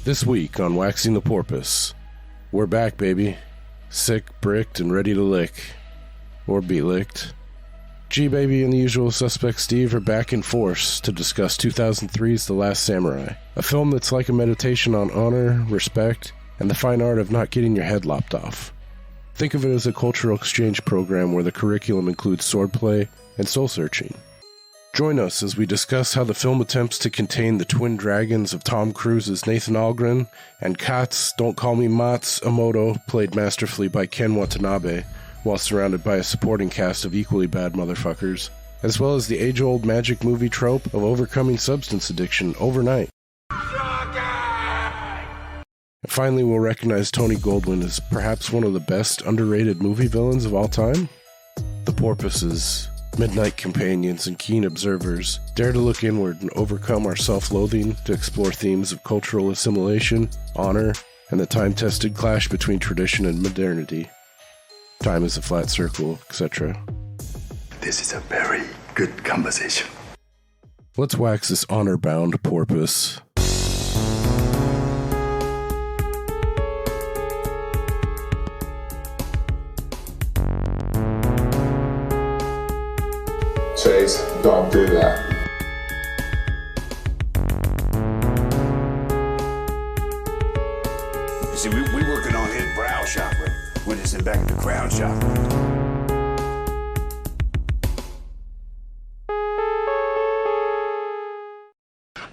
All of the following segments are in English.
This week on Waxing the Porpoise, we're back, baby. Sick, bricked, and ready to lick. Or be licked. G-Baby and the usual suspect Steve are back in force to discuss 2003's The Last Samurai, a film that's like a meditation on honor, respect, and the fine art of not getting your head lopped off. Think of it as a cultural exchange program where the curriculum includes swordplay and soul-searching. Join us as we discuss how the film attempts to contain the twin dragons of Tom Cruise's Nathan Algren and Kat's Don't Call Me Mats umoto, played masterfully by Ken Watanabe, while surrounded by a supporting cast of equally bad motherfuckers, as well as the age-old magic movie trope of overcoming substance addiction overnight. And finally, we'll recognize Tony Goldwyn as perhaps one of the best underrated movie villains of all time. The porpoises, midnight companions, and keen observers dare to look inward and overcome our self-loathing to explore themes of cultural assimilation, honor, and the time-tested clash between tradition and modernity. Time is a flat circle, etc. This is a very good conversation. Let's wax this honor-bound porpoise. Chase, don't do that. You see, we working on his brow chakra. We're just in back at the crown chakra.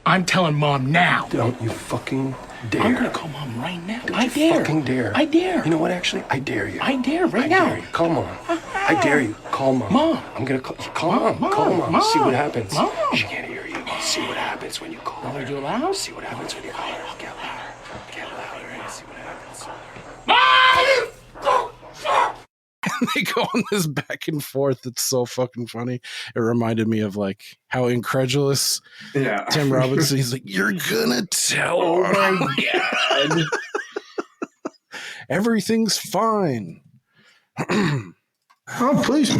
I'm telling Mom now. Don't you fucking dare. I'm gonna call Mom right now. Don't I you dare. fucking dare. I dare. You know what, actually? I dare you. I dare right I now. dare you. Call Mom. I dare you. Call Mom. Mom. I'm gonna call Mom. Mom. Call Mom. Mom. See what happens. Mom. She can't hear you. See what happens when you call her. Are you loud? See what happens when you call her. I'll get louder. Get louder and see what happens. They go on this back and forth. It's so fucking funny. It reminded me of like how incredulous Tim Robinson. He's like, "You're gonna tell Oh her my god. everything's fine." Oh, please.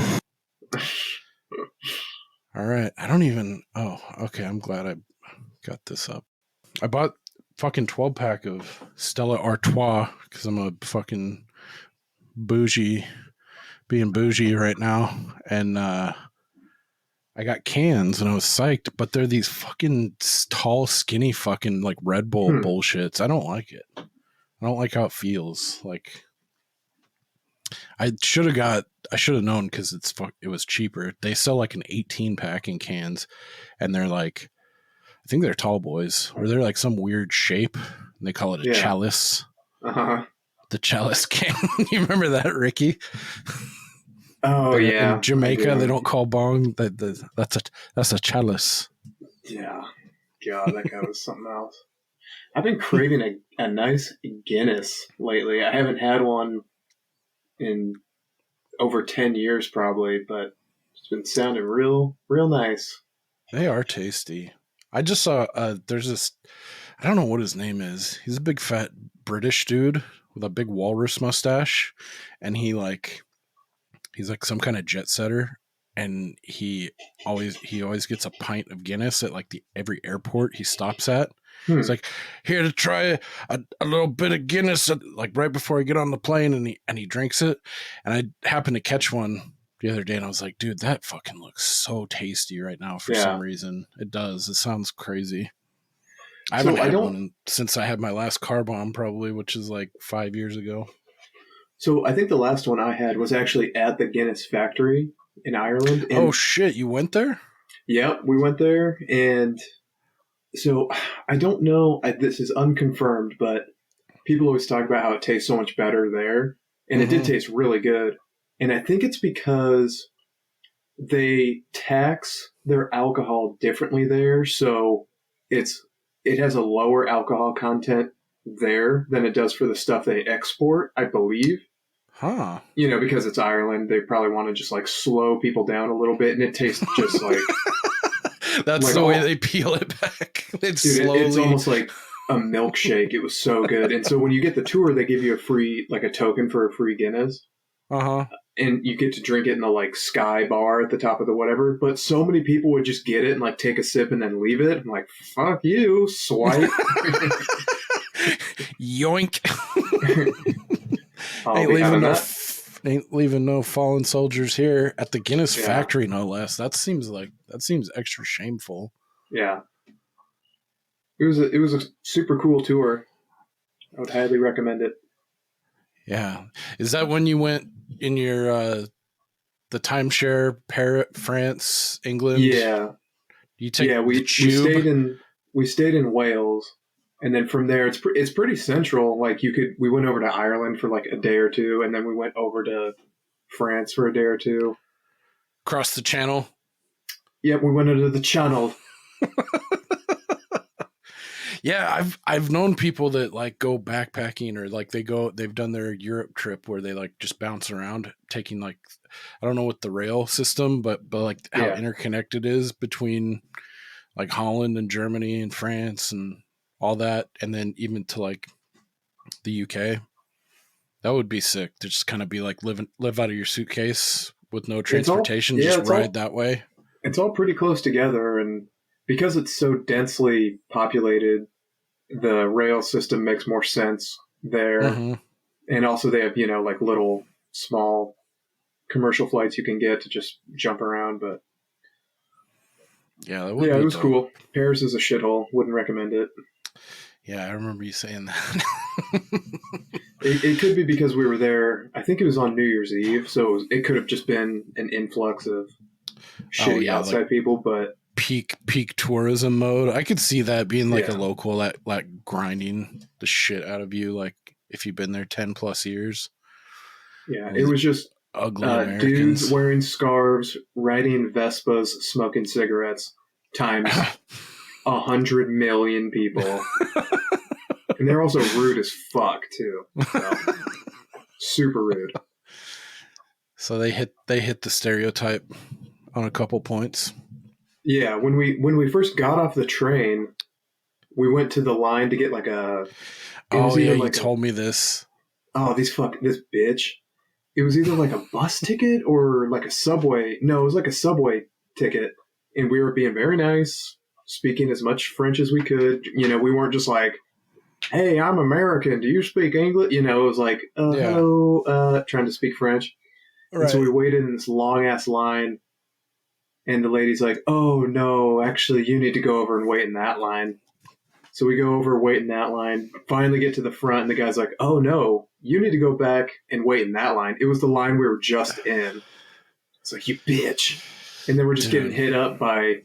All right. I don't even. Oh, okay. I'm glad I got this up. I bought fucking 12-pack of Stella Artois because I'm a fucking being bougie right now, and I got cans and I was psyched, but they're these fucking tall, skinny fucking like Red Bull bullshits. I don't like it. I don't like how it feels. Like I should have known because it was cheaper. They sell like an 18-pack in cans, and they're like, I think they're tall boys, or they're like some weird shape, and they call it a chalice. Uh-huh. The chalice can. You remember that, Ricky? Oh, yeah. In Jamaica, they don't call bong. That's a chalice. Yeah. God, that guy was something else. I've been craving a nice Guinness lately. I haven't had one in over 10 years probably, but it's been sounding real nice. They are tasty. I just saw, there's this, I don't know what his name is. He's a big fat British dude with a big walrus mustache, and he's like some kind of jet setter, and he always gets a pint of Guinness at like every airport he stops at. He's like, here to try a little bit of Guinness like right before I get on the plane, and he drinks it. And I happened to catch one the other day, and I was like, dude, that fucking looks so tasty right now for some reason. It does. It sounds crazy. I haven't had one since I had my last car bomb, probably, which is like 5 years ago. So I think the last one I had was actually at the Guinness factory in Ireland. And oh shit, you went there? Yeah, we went there, and so I don't know. This is unconfirmed, but people always talk about how it tastes so much better there, and it did taste really good. And I think it's because they tax their alcohol differently there, so it has a lower alcohol content there than it does for the stuff they export, I believe. Huh. You know, because it's Ireland, they probably want to just like slow people down a little bit, and it tastes just like that's like the way they peel it back. It's almost like a milkshake. It was so good. And so when you get the tour, they give you a free, like a token for a free Guinness. Uh-huh. And you get to drink it in the like sky bar at the top of the whatever. But so many people would just get it and like take a sip and then leave it. I'm like, fuck you, swipe. Yoink. I'll be having that. Ain't leaving no fallen soldiers here at the Guinness factory, no less. That seems extra shameful. Yeah. It was a super cool tour. I would highly recommend it. Yeah. Is that when you went in your the timeshare, Paris, France, England? Yeah. You take we stayed in Wales, and then from there it's pretty central. Like we went over to Ireland for like a day or two, and then we went over to France for a day or two. Across the channel. Yep, we went into the channel. Yeah, I've known people that like go backpacking or like they've done their Europe trip where they like just bounce around taking like, I don't know what the rail system, but like how interconnected it is between like Holland and Germany and France and all that. And then even to like the UK, that would be sick to just kind of be like live out of your suitcase with no transportation, that way. It's all pretty close together, and because it's so densely populated, the rail system makes more sense there. Mm-hmm. And also they have, like little small commercial flights you can get to just jump around. But yeah, it was cool. Paris is a shithole. Wouldn't recommend it. Yeah, I remember you saying that. It could be because we were there. I think it was on New Year's Eve, so it could have just been an influx of shitty outside like people, but peak tourism mode. I could see that being like a local that like grinding the shit out of you, like if you've been there 10 plus years. Yeah, it was just ugly dudes wearing scarves, riding Vespas, smoking cigarettes, times 100 million people. And they're also rude as fuck too. So, super rude. So they hit the stereotype on a couple points. Yeah, when we first got off the train, we went to the line to get like a. You told me this. Oh, this bitch! It was either like a bus ticket or like a subway. No, it was like a subway ticket, and we were being very nice, speaking as much French as we could. We weren't just like, "Hey, I'm American. Do you speak English?" It was like, hello, trying to speak French. Right. And so we waited in this long ass line. And the lady's like, "Oh, no, actually, you need to go over and wait in that line." So we go over, wait in that line, finally get to the front, and the guy's like, "Oh, no, you need to go back and wait in that line." It was the line we were just in. It's like, you bitch. And then we're just getting hit up by,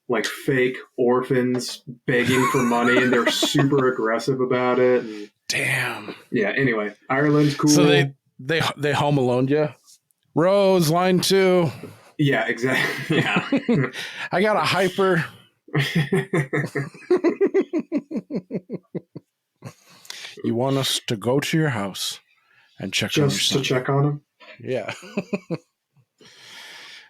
like, fake orphans begging for money, and they're super aggressive about it. And, damn. Yeah, anyway, Ireland's cool. So they home alone you? Rose, line 2. Yeah, exactly. Yeah. I got a hyper. You want us to go to your house and check on your son? Just to check on him? Yeah.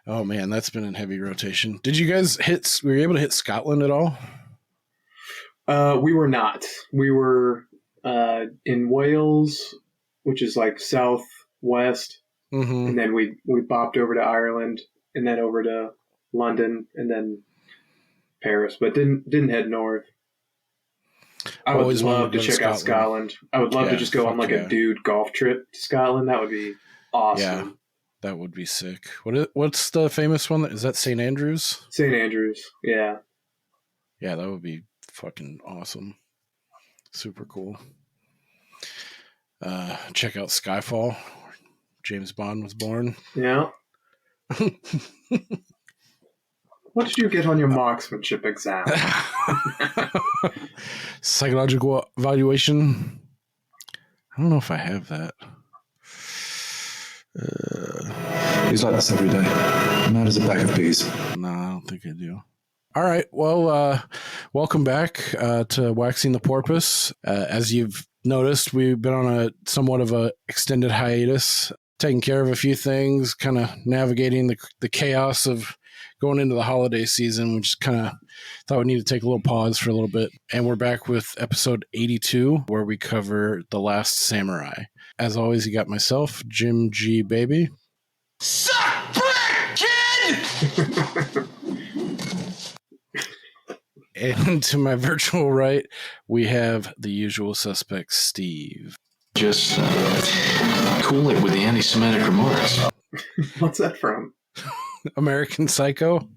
Oh, man, that's been in heavy rotation. Did you guys were you able to hit Scotland at all? We were not. We were in Wales, which is like southwest. Mm-hmm. And then we bopped over to Ireland. And then over to London, and then Paris, but didn't head north. I would love to check out Scotland. I would love to just go on like a dude golf trip to Scotland. That would be awesome. Yeah, that would be sick. What's the famous one? Is that St. Andrews? St. Andrews, yeah. Yeah, that would be fucking awesome. Super cool. Check out Skyfall, where James Bond was born. Yeah. What did you get on your marksmanship exam? Psychological evaluation. I don't know if I have that. He's like this every day. Mad as a bag of bees. No, I don't think I do. All right. Well, welcome back to Waxing the Porpoise. As you've noticed, we've been on a somewhat of a extended hiatus, taking care of a few things, kind of navigating the chaos of going into the holiday season. We just kind of thought we need to take a little pause for a little bit. And we're back with episode 82, where we cover The Last Samurai. As always, you got myself, Jim G. Baby. Suck brick, kid! And to my virtual right, we have the usual suspect, Steve. Just cool it with the anti-Semitic remarks. What's that from? American Psycho.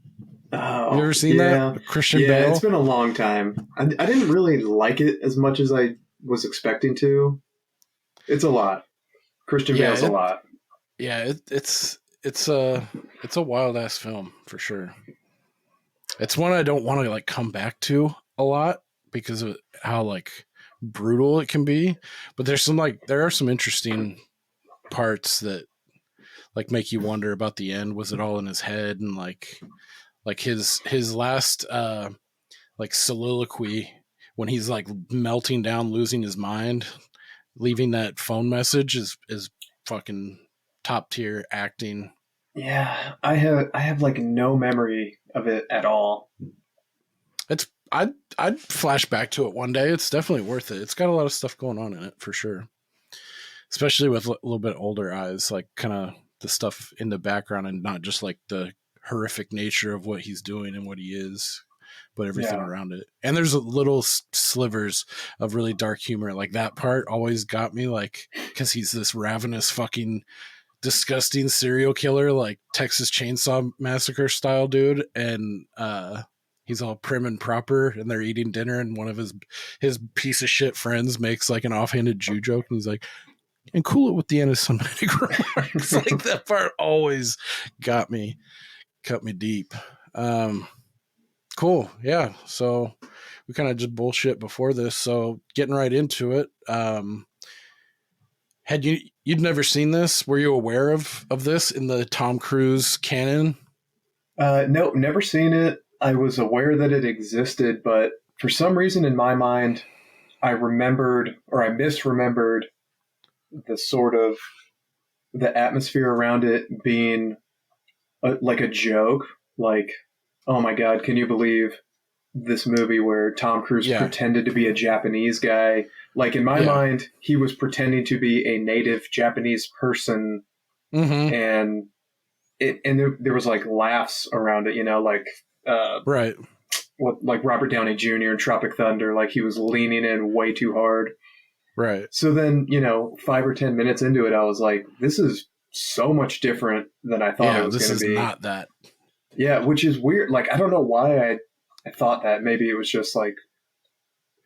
Oh, Have you ever seen that? Christian yeah, Bale? it's been a long time. I didn't really like it as much as I was expecting to. It's a lot. Christian Bale's a lot. Yeah, it's a wild ass film for sure. It's one I don't want to like come back to a lot because of how like brutal it can be. But there are some interesting parts that like make you wonder about the end. Was it all in his head? And like his last like soliloquy when he's like melting down, losing his mind, leaving that phone message is fucking top tier acting. Yeah, I have like no memory of it at all. I'd flash back to it one day. It's definitely worth it. It's got a lot of stuff going on in it for sure, especially with a little bit older eyes, like kind of the stuff in the background and not just like the horrific nature of what he's doing and what he is, but everything around it. And there's little slivers of really dark humor. Like that part always got me, like, because he's this ravenous fucking disgusting serial killer, like Texas Chainsaw Massacre style dude, and he's all prim and proper, and they're eating dinner, and one of his piece of shit friends makes like an offhanded Jew joke, and he's like, and cool it with the anti-Semitic remarks. Like that part always cut me deep. Cool. Yeah. So we kind of just bullshit before this. So getting right into it. Had you'd never seen this? Were you aware of this in the Tom Cruise canon? No, never seen it. I was aware that it existed, but for some reason in my mind, I misremembered the sort of the atmosphere around it being like a joke. Like, oh my God, can you believe this movie where Tom Cruise pretended to be a Japanese guy? Like in my mind, he was pretending to be a native Japanese person, and there was like laughs around it, you know, like right, like Robert Downey Jr. in Tropic Thunder, like he was leaning in way too hard. Right. So then, you know, 5 or 10 minutes into it, I was like, this is so much different than I thought it was going to be. This is not that. Yeah, which is weird. Like, I don't know why I thought that. Maybe it was just like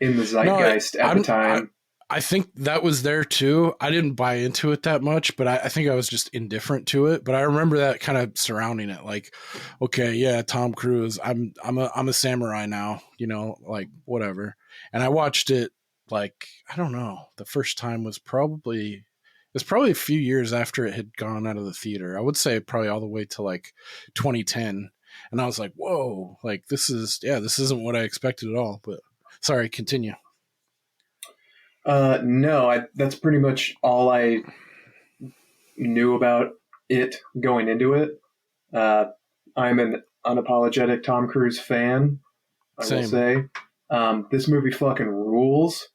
in the zeitgeist at the time. I think that was there too. I didn't buy into it that much, but I think I was just indifferent to it. But I remember that kind of surrounding it, like, okay, yeah, Tom Cruise. I'm a samurai now, you know, like whatever. And I watched it like, I don't know. The first time was probably a few years after it had gone out of the theater. I would say probably all the way to like 2010. And I was like, whoa, like this isn't what I expected at all. But sorry, continue. No, that's pretty much all I knew about it going into it. I'm an unapologetic Tom Cruise fan, I will say. This movie fucking rules,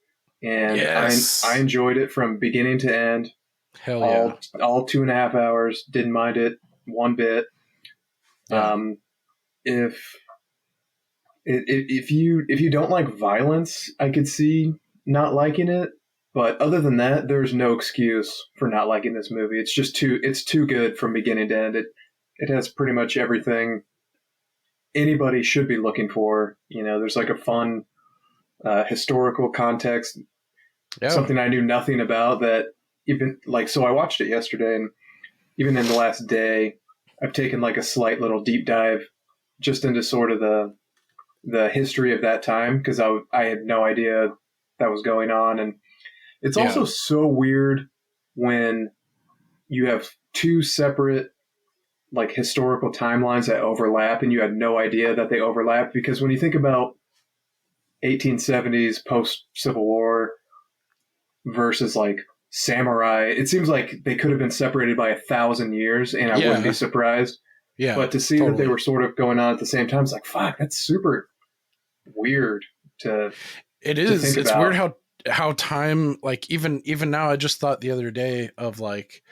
and I enjoyed it from beginning to end. Hell yeah. All 2.5 hours, didn't mind it one bit. Yeah. If you don't like violence, I could see not liking it, but other than that, there's no excuse for not liking this movie. It's just too good from beginning to end. It has pretty much everything anybody should be looking for. You know, there's like a fun historical context, something I knew nothing about, that even like, so I watched it yesterday, and even in the last day, I've taken like a slight little deep dive just into sort of the history of that time, because I had no idea that was going on. And it's also so weird when you have two separate like historical timelines that overlap and you had no idea that they overlap, because when you think about 1870s post Civil War versus like samurai, it seems like they could have been separated by 1,000 years and I wouldn't be surprised. Yeah, but to see that they were sort of going on at the same time, it's like, fuck, that's super weird to It is. To think it's about. Weird how time, like even now, I just thought the other day of like,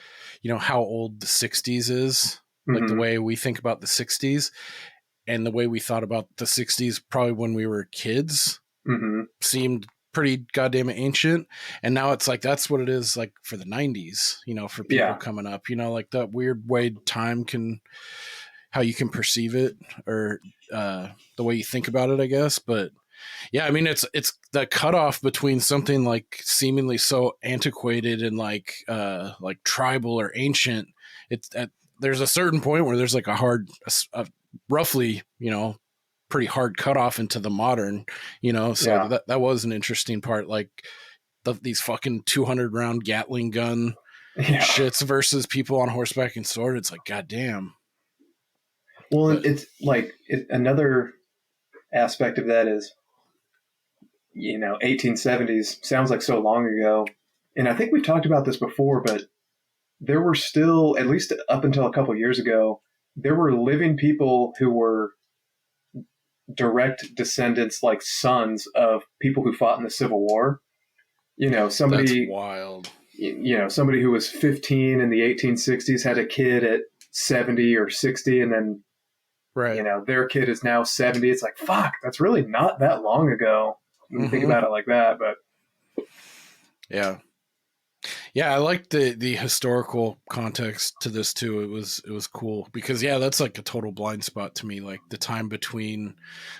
you know, how old the 60s is, like the way we think about the 60s. and the way we thought about the 60s probably when we were kids seemed pretty goddamn ancient. And now it's like that's what it is like for the 90s, you know, for people coming up, you know, like that weird way time can, how you can perceive it, or the way you think about it, I guess. But yeah, I mean, it's the cutoff between something like seemingly so antiquated and like tribal or ancient. It's at, there's a certain point where there's like a roughly, you know, pretty hard cutoff into the modern, you know. So that was an interesting part, like these fucking 200 round Gatling gun shits versus people on horseback and sword. It's like, goddamn. Well, it's like another aspect of that is, you know, 1870s sounds like so long ago. And I think we've talked about this before, but there were still, at least up until a couple of years ago, there were living people who were direct descendants, like sons of people who fought in the Civil War. You know, somebody, that's wild. You know, somebody who was 15 in the 1860s had a kid at 70 or 60, and then, you know, their kid is now 70. It's like, fuck, that's really not that long ago. When you think about it like that, but yeah, I like the historical context to this too. It was cool because that's like a total blind spot to me. Like the time between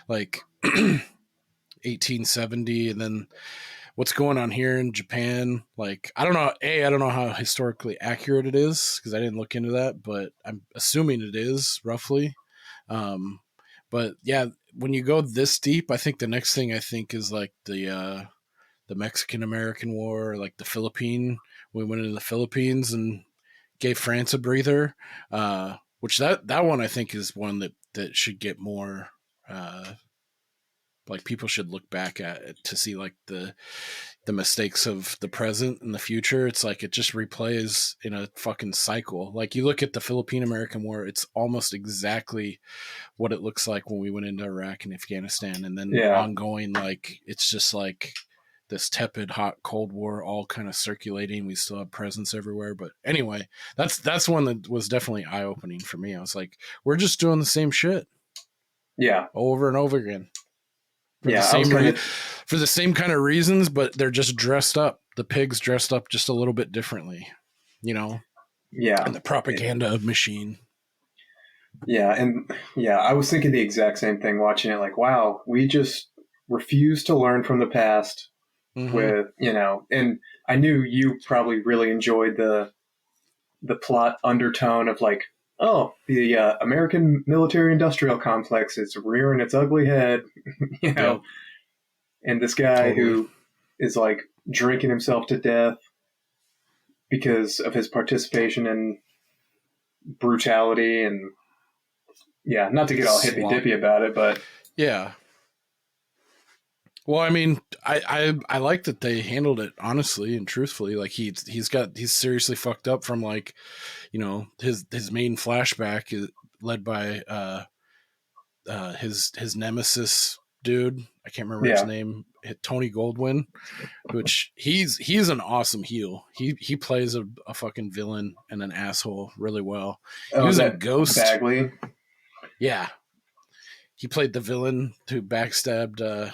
like 1870 and then what's going on here in Japan. Like I don't know how historically accurate it is because I didn't look into that, but I'm assuming it is roughly. But yeah, when you go this deep, I think the next thing I think is like the Mexican-American War, or like the Philippine. We went into the Philippines and gave France a breather, which that one I think is one that should get more, like people should look back at it to see like the mistakes of the present and the future. It's like it just replays in a fucking cycle. Like you look at the Philippine-American War, it's almost exactly what it looks like when we went into Iraq and Afghanistan, and then ongoing, like it's just like this tepid hot Cold War all kind of circulating. We still have presence everywhere, but anyway, that's one that was definitely eye-opening for me. I was like, we're just doing the same shit over and over again for the same kind of reasons, but they're just dressed up. The pigs dressed up just a little bit differently, you know. And the propaganda machine. I was thinking the exact same thing watching it. Like, wow, we just refuse to learn from the past with, you know, and I knew you probably really enjoyed the plot undertone of like, oh, the American military industrial complex is rearing its ugly head, you know, and this guy who is like drinking himself to death because of his participation in brutality and not to get all hippy dippy about it, but well, I mean, I like that they handled it honestly and truthfully. Like he's seriously fucked up from like, you know, his main flashback is led by his nemesis dude. I can't remember his name. Tony Goldwyn, which he's an awesome heel. He plays a fucking villain and an asshole really well. He was in Ghost. Bagley. Yeah, he played the villain who backstabbed the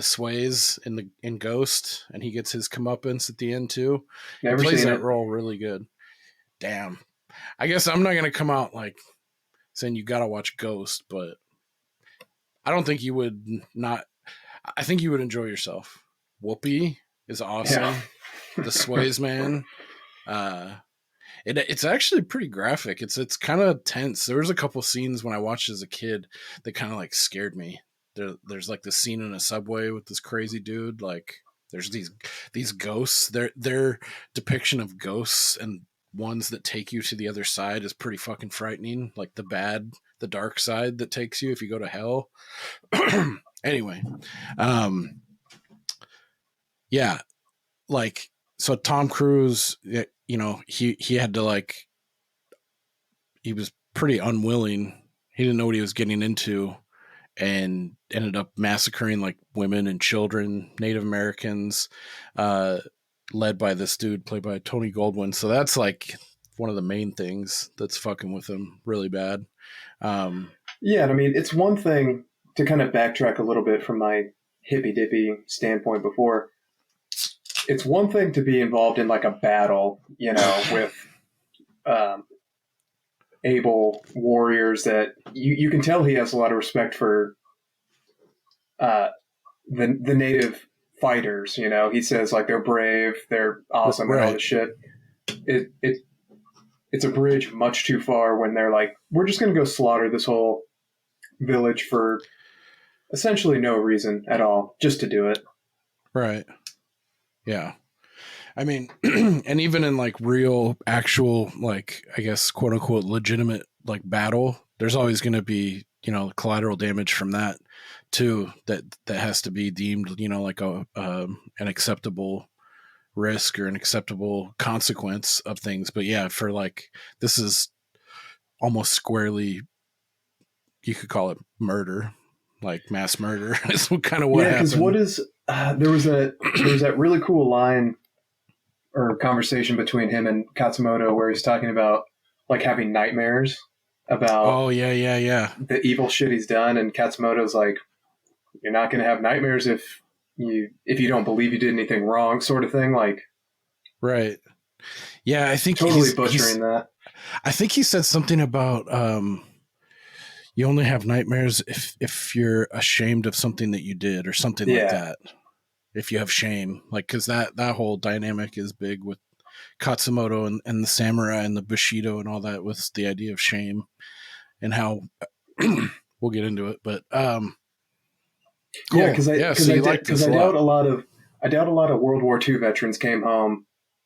Sways in Ghost, and he gets his comeuppance at the end too. He plays that role really good. Damn, I guess I'm not gonna come out like saying you gotta watch Ghost, but I don't think you would not. I think you would enjoy yourself. Whoopi is awesome. The Sways man. It's actually pretty graphic. It's kind of tense. There was a couple scenes when I watched as a kid that kind of like scared me. There's like this scene in a subway with this crazy dude. Like there's these ghosts. Their depiction of ghosts and ones that take you to the other side is pretty fucking frightening. Like the dark side that takes you if you go to hell. Anyway, like so Tom Cruise, you know, he had to like, he was pretty unwilling. He didn't know what he was getting into and ended up massacring like women and children, Native Americans, led by this dude played by Tony Goldwyn. So that's like one of the main things that's fucking with him really bad. Yeah, and I mean, it's one thing to kind of backtrack a little bit from my hippy dippy standpoint before. It's one thing to be involved in like a battle, with um, able warriors that you can tell he has a lot of respect for uh, the native fighters. He says like they're brave, they're awesome, and all this shit. It's a bridge much too far when they're like, we're just going to go slaughter this whole village for essentially no reason at all, just to do it. Right. Yeah. I mean, and even in like real, actual, like, I guess, quote unquote, legitimate like battle, there's always going to be, collateral damage from that too, that has to be deemed, like an acceptable risk or an acceptable consequence of things. But yeah, for like, this is almost squarely, you could call it murder, like mass murder. Is kind of what happened. Yeah, because what is there was that really cool line or conversation between him and Katsumoto where he's talking about like having nightmares about the evil shit he's done, and Katsumoto's like, you're not going to have nightmares if you don't believe you did anything wrong, sort of thing. Like, right. Yeah, I think totally butchering that. I think he said something about you only have nightmares if you're ashamed of something that you did or something like that. If you have shame, like, because that whole dynamic is big with Katsumoto and the samurai and the Bushido and all that, with the idea of shame and how we'll get into it. But cool. Yeah, because I doubt a lot of World War II veterans came home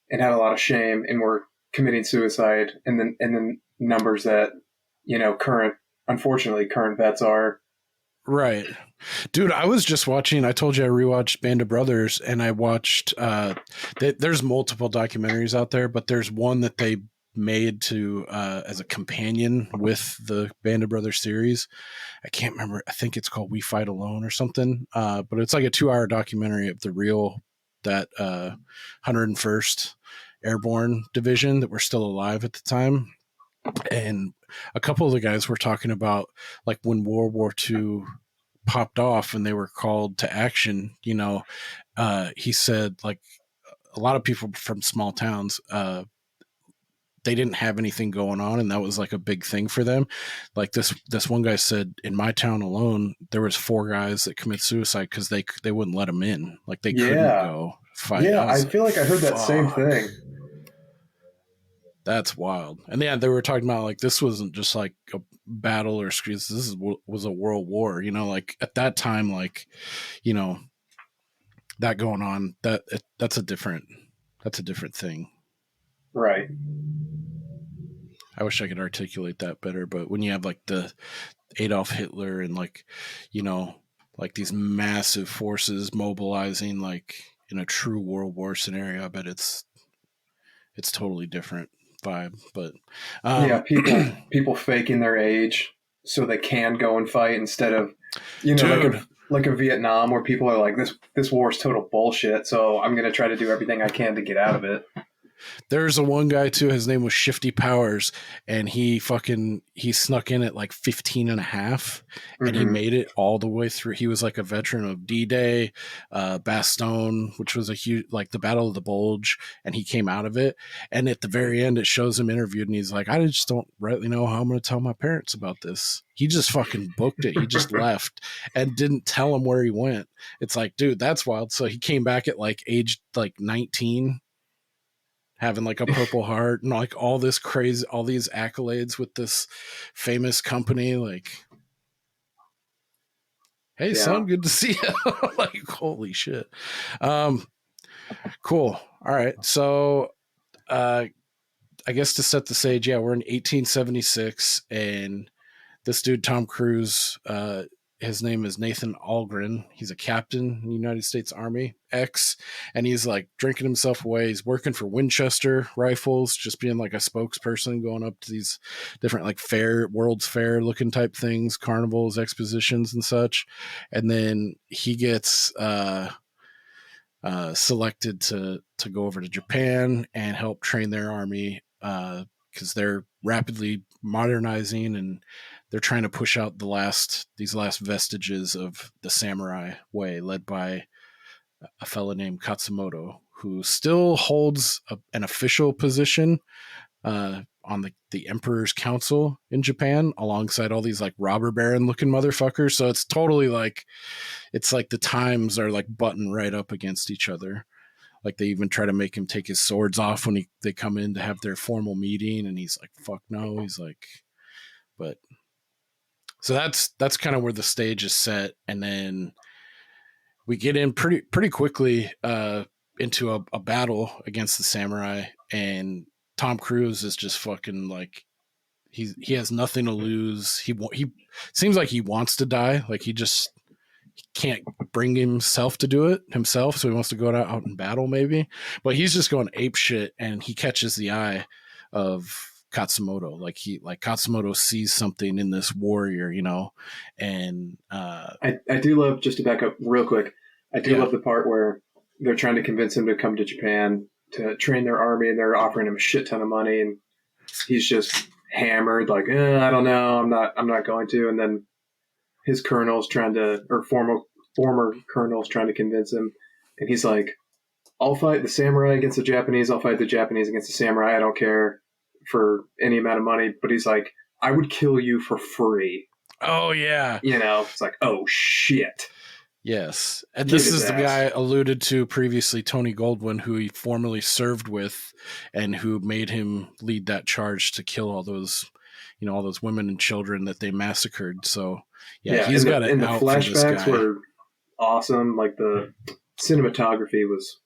and had a lot of shame and were committing suicide, and the numbers that unfortunately current vets are. Right. Dude, I was just watching, I told you I rewatched Band of Brothers, and I watched there's multiple documentaries out there, but there's one that they made to as a companion with the Band of Brothers series. I can't remember. I think it's called We Fight Alone or something. But it's like a 2-hour documentary of that 101st Airborne Division that were still alive at the time. And a couple of the guys were talking about like when World War II popped off and they were called to action, he said like a lot of people from small towns, they didn't have anything going on, and that was like a big thing for them. Like this one guy said, in my town alone, there was 4 guys that commit suicide because they wouldn't let them in. Like they couldn't go fight. Yeah, I feel like I heard that same thing. That's wild. And yeah, they were talking about like this wasn't just like a battle or streets. This was a world war. Like at that time, like that going on. That's a different thing. Right. I wish I could articulate that better, but when you have like the Adolf Hitler and like like these massive forces mobilizing like in a true world war scenario, I bet it's totally different vibe. But yeah, people faking their age so they can go and fight instead of like a Vietnam where people are like, this war is total bullshit, so I'm gonna try to do everything I can to get out of it. There's a one guy too, his name was Shifty Powers, and he snuck in at like 15 and a half, and he made it all the way through. He was like a veteran of D-Day, Bastogne, which was a huge, like the Battle of the Bulge, and he came out of it. And at the very end, it shows him interviewed, and he's like, I just don't rightly know how I'm going to tell my parents about this. He just fucking booked it. He just left and didn't tell them where he went. It's like, dude, that's wild. So he came back at like age like 19, having like a Purple Heart and like all this crazy, all these accolades with this famous company. Like, hey, son, good to see you. Like, holy shit. Cool. All right. So, I guess to set the stage, we're in 1876, and this dude, Tom Cruise, his name is Nathan Algren. He's a captain in the United States Army, and he's like drinking himself away. He's working for Winchester Rifles, just being like a spokesperson, going up to these different like World's Fair looking type things, carnivals, expositions and such. And then he gets selected to go over to Japan and help train their army, because they're rapidly modernizing, and they're trying to push out these last vestiges of the samurai way, led by a fella named Katsumoto, who still holds an official position on the Emperor's Council in Japan, alongside all these like robber baron looking motherfuckers. So it's totally like, it's like the times are like buttoned right up against each other. Like they even try to make him take his swords off when they come in to have their formal meeting, and he's like, "Fuck no." He's like, but so that's kind of where the stage is set, and then we get in pretty quickly into a battle against the samurai, and Tom Cruise is just fucking like, he has nothing to lose. He seems like he wants to die, like he can't bring himself to do it himself, so he wants to go out in battle maybe, but he's just going ape shit, and he catches the eye of Katsumoto. Like Katsumoto sees something in this warrior, and I do love, just to back up real quick, I do love the part where they're trying to convince him to come to Japan to train their army, and they're offering him a shit ton of money, and he's just hammered, like, I don't know, I'm not going to. And then his colonel's trying to, or former colonel's trying to convince him, and he's like, I'll fight the samurai against the Japanese, I'll fight the Japanese against the samurai, I don't care for any amount of money. But he's like, I would kill you for free. Oh yeah. It's like, oh shit. Yes. And this is the guy alluded to previously, Tony Goldwyn, who he formerly served with, and who made him lead that charge to kill all those women and children that they massacred. So he's got it out for this guy. And the flashbacks were awesome. Like the cinematography was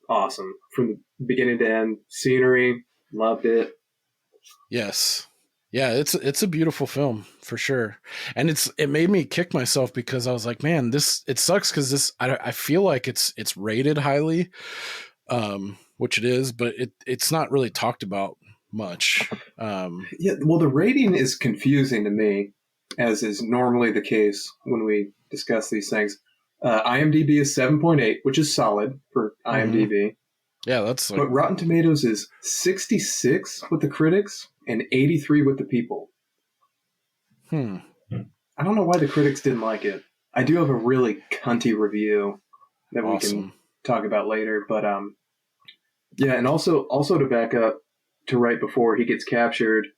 awesome from the beginning to end. Scenery, loved it. Yes. Yeah, it's a beautiful film for sure. And it made me kick myself, because I was like, man, it sucks, because I feel like it's rated highly, which it is, but it's not really talked about much. Well, the rating is confusing to me, as is normally the case when we discuss these things. IMDb is 7.8, which is solid for IMDb. Mm-hmm. Yeah, that's like... But Rotten Tomatoes is 66 with the critics and 83 with the people. I don't know why the critics didn't like it. I do have a really cunty review that we can talk about later. But and also to back up to right before he gets captured,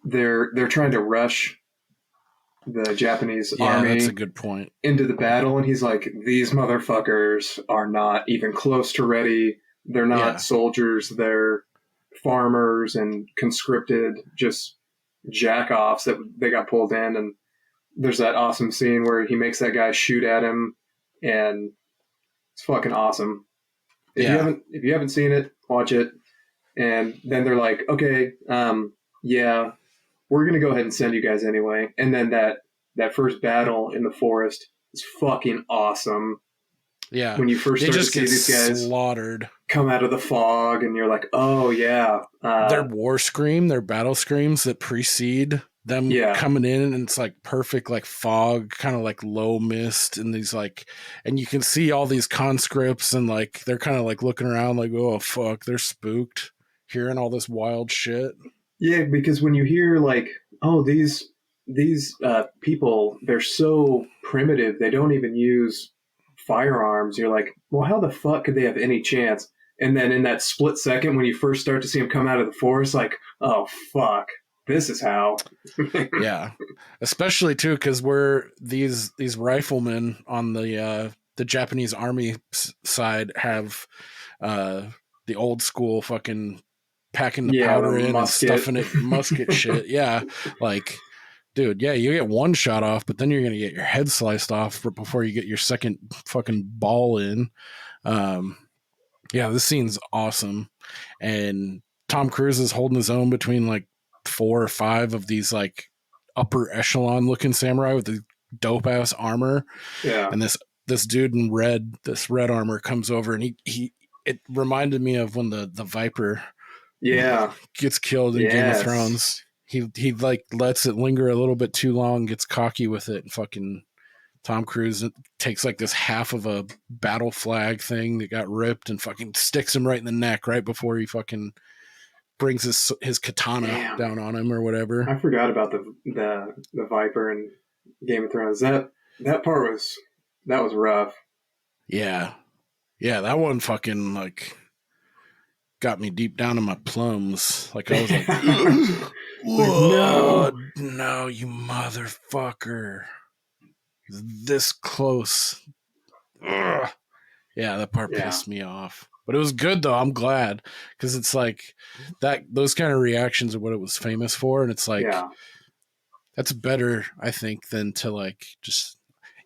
they're trying to rush the Japanese army. That's a good point. Into the battle, and he's like, these motherfuckers are not even close to ready. They're not soldiers, they're farmers and conscripted, just jack-offs that they got pulled in. And there's that awesome scene where he makes that guy shoot at him, and it's fucking awesome. If you haven't seen it, watch it. And then they're like, okay, we're going to go ahead and send you guys anyway. And then that first battle in the forest is fucking awesome. Yeah. When you first start to see these guys slaughtered, come out of the fog, and you're like, oh yeah. Their war scream, their battle screams that precede them coming in, and it's like perfect, like fog, kind of like low mist, and these like, and you can see all these conscripts, and like they're kind of like looking around like, oh fuck, they're spooked, hearing all this wild shit. Yeah, because when you hear like, oh, these people, they're so primitive, they don't even use firearms. You're like, well, how the fuck could they have any chance? And then in that split second, when you first start to see them come out of the forest, like, oh fuck, this is how. Yeah, especially too, because we're these riflemen on the Japanese army side have the old school fucking packing the powder in musket. And stuffing it musket shit. Yeah, like, dude, you get one shot off, but then you're gonna get your head sliced off before you get your second fucking ball in. This scene's awesome, and Tom Cruise is holding his own between like 4 or 5 of these like upper echelon looking samurai with the dope ass armor. Yeah, and this dude in this red armor comes over, and it reminded me of when the Viper gets killed in Game of Thrones. He like lets it linger a little bit too long, gets cocky with it, and fucking Tom Cruise takes like this half of a battle flag thing that got ripped and fucking sticks him right in the neck right before he fucking brings his katana down on him or whatever. I forgot about the Viper in Game of Thrones. That part was rough. Yeah. Yeah, that one fucking like got me deep down in my plums. Like I was like, whoa, no, you motherfucker. This close. Ugh. Yeah, that part pissed me off. But it was good though. I'm glad because it's like that. Those kind of reactions are what it was famous for, and it's like that's better, I think, than to like just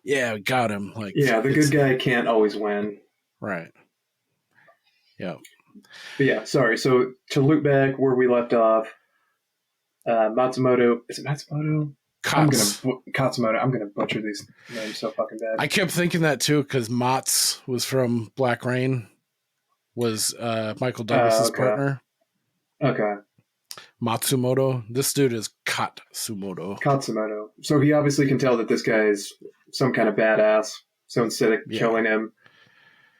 we got him. Like the good guy can't always win. Right. Yeah. But yeah, sorry. So to loop back where we left off, Matsumoto. Is it Matsumoto? Katsumoto. I'm gonna butcher these names so fucking bad. I kept thinking that too because Mats was from Black Rain, was Michael Douglas's partner. Okay. Matsumoto. This dude is Katsumoto. So he obviously can tell that this guy is some kind of badass. So instead of killing him,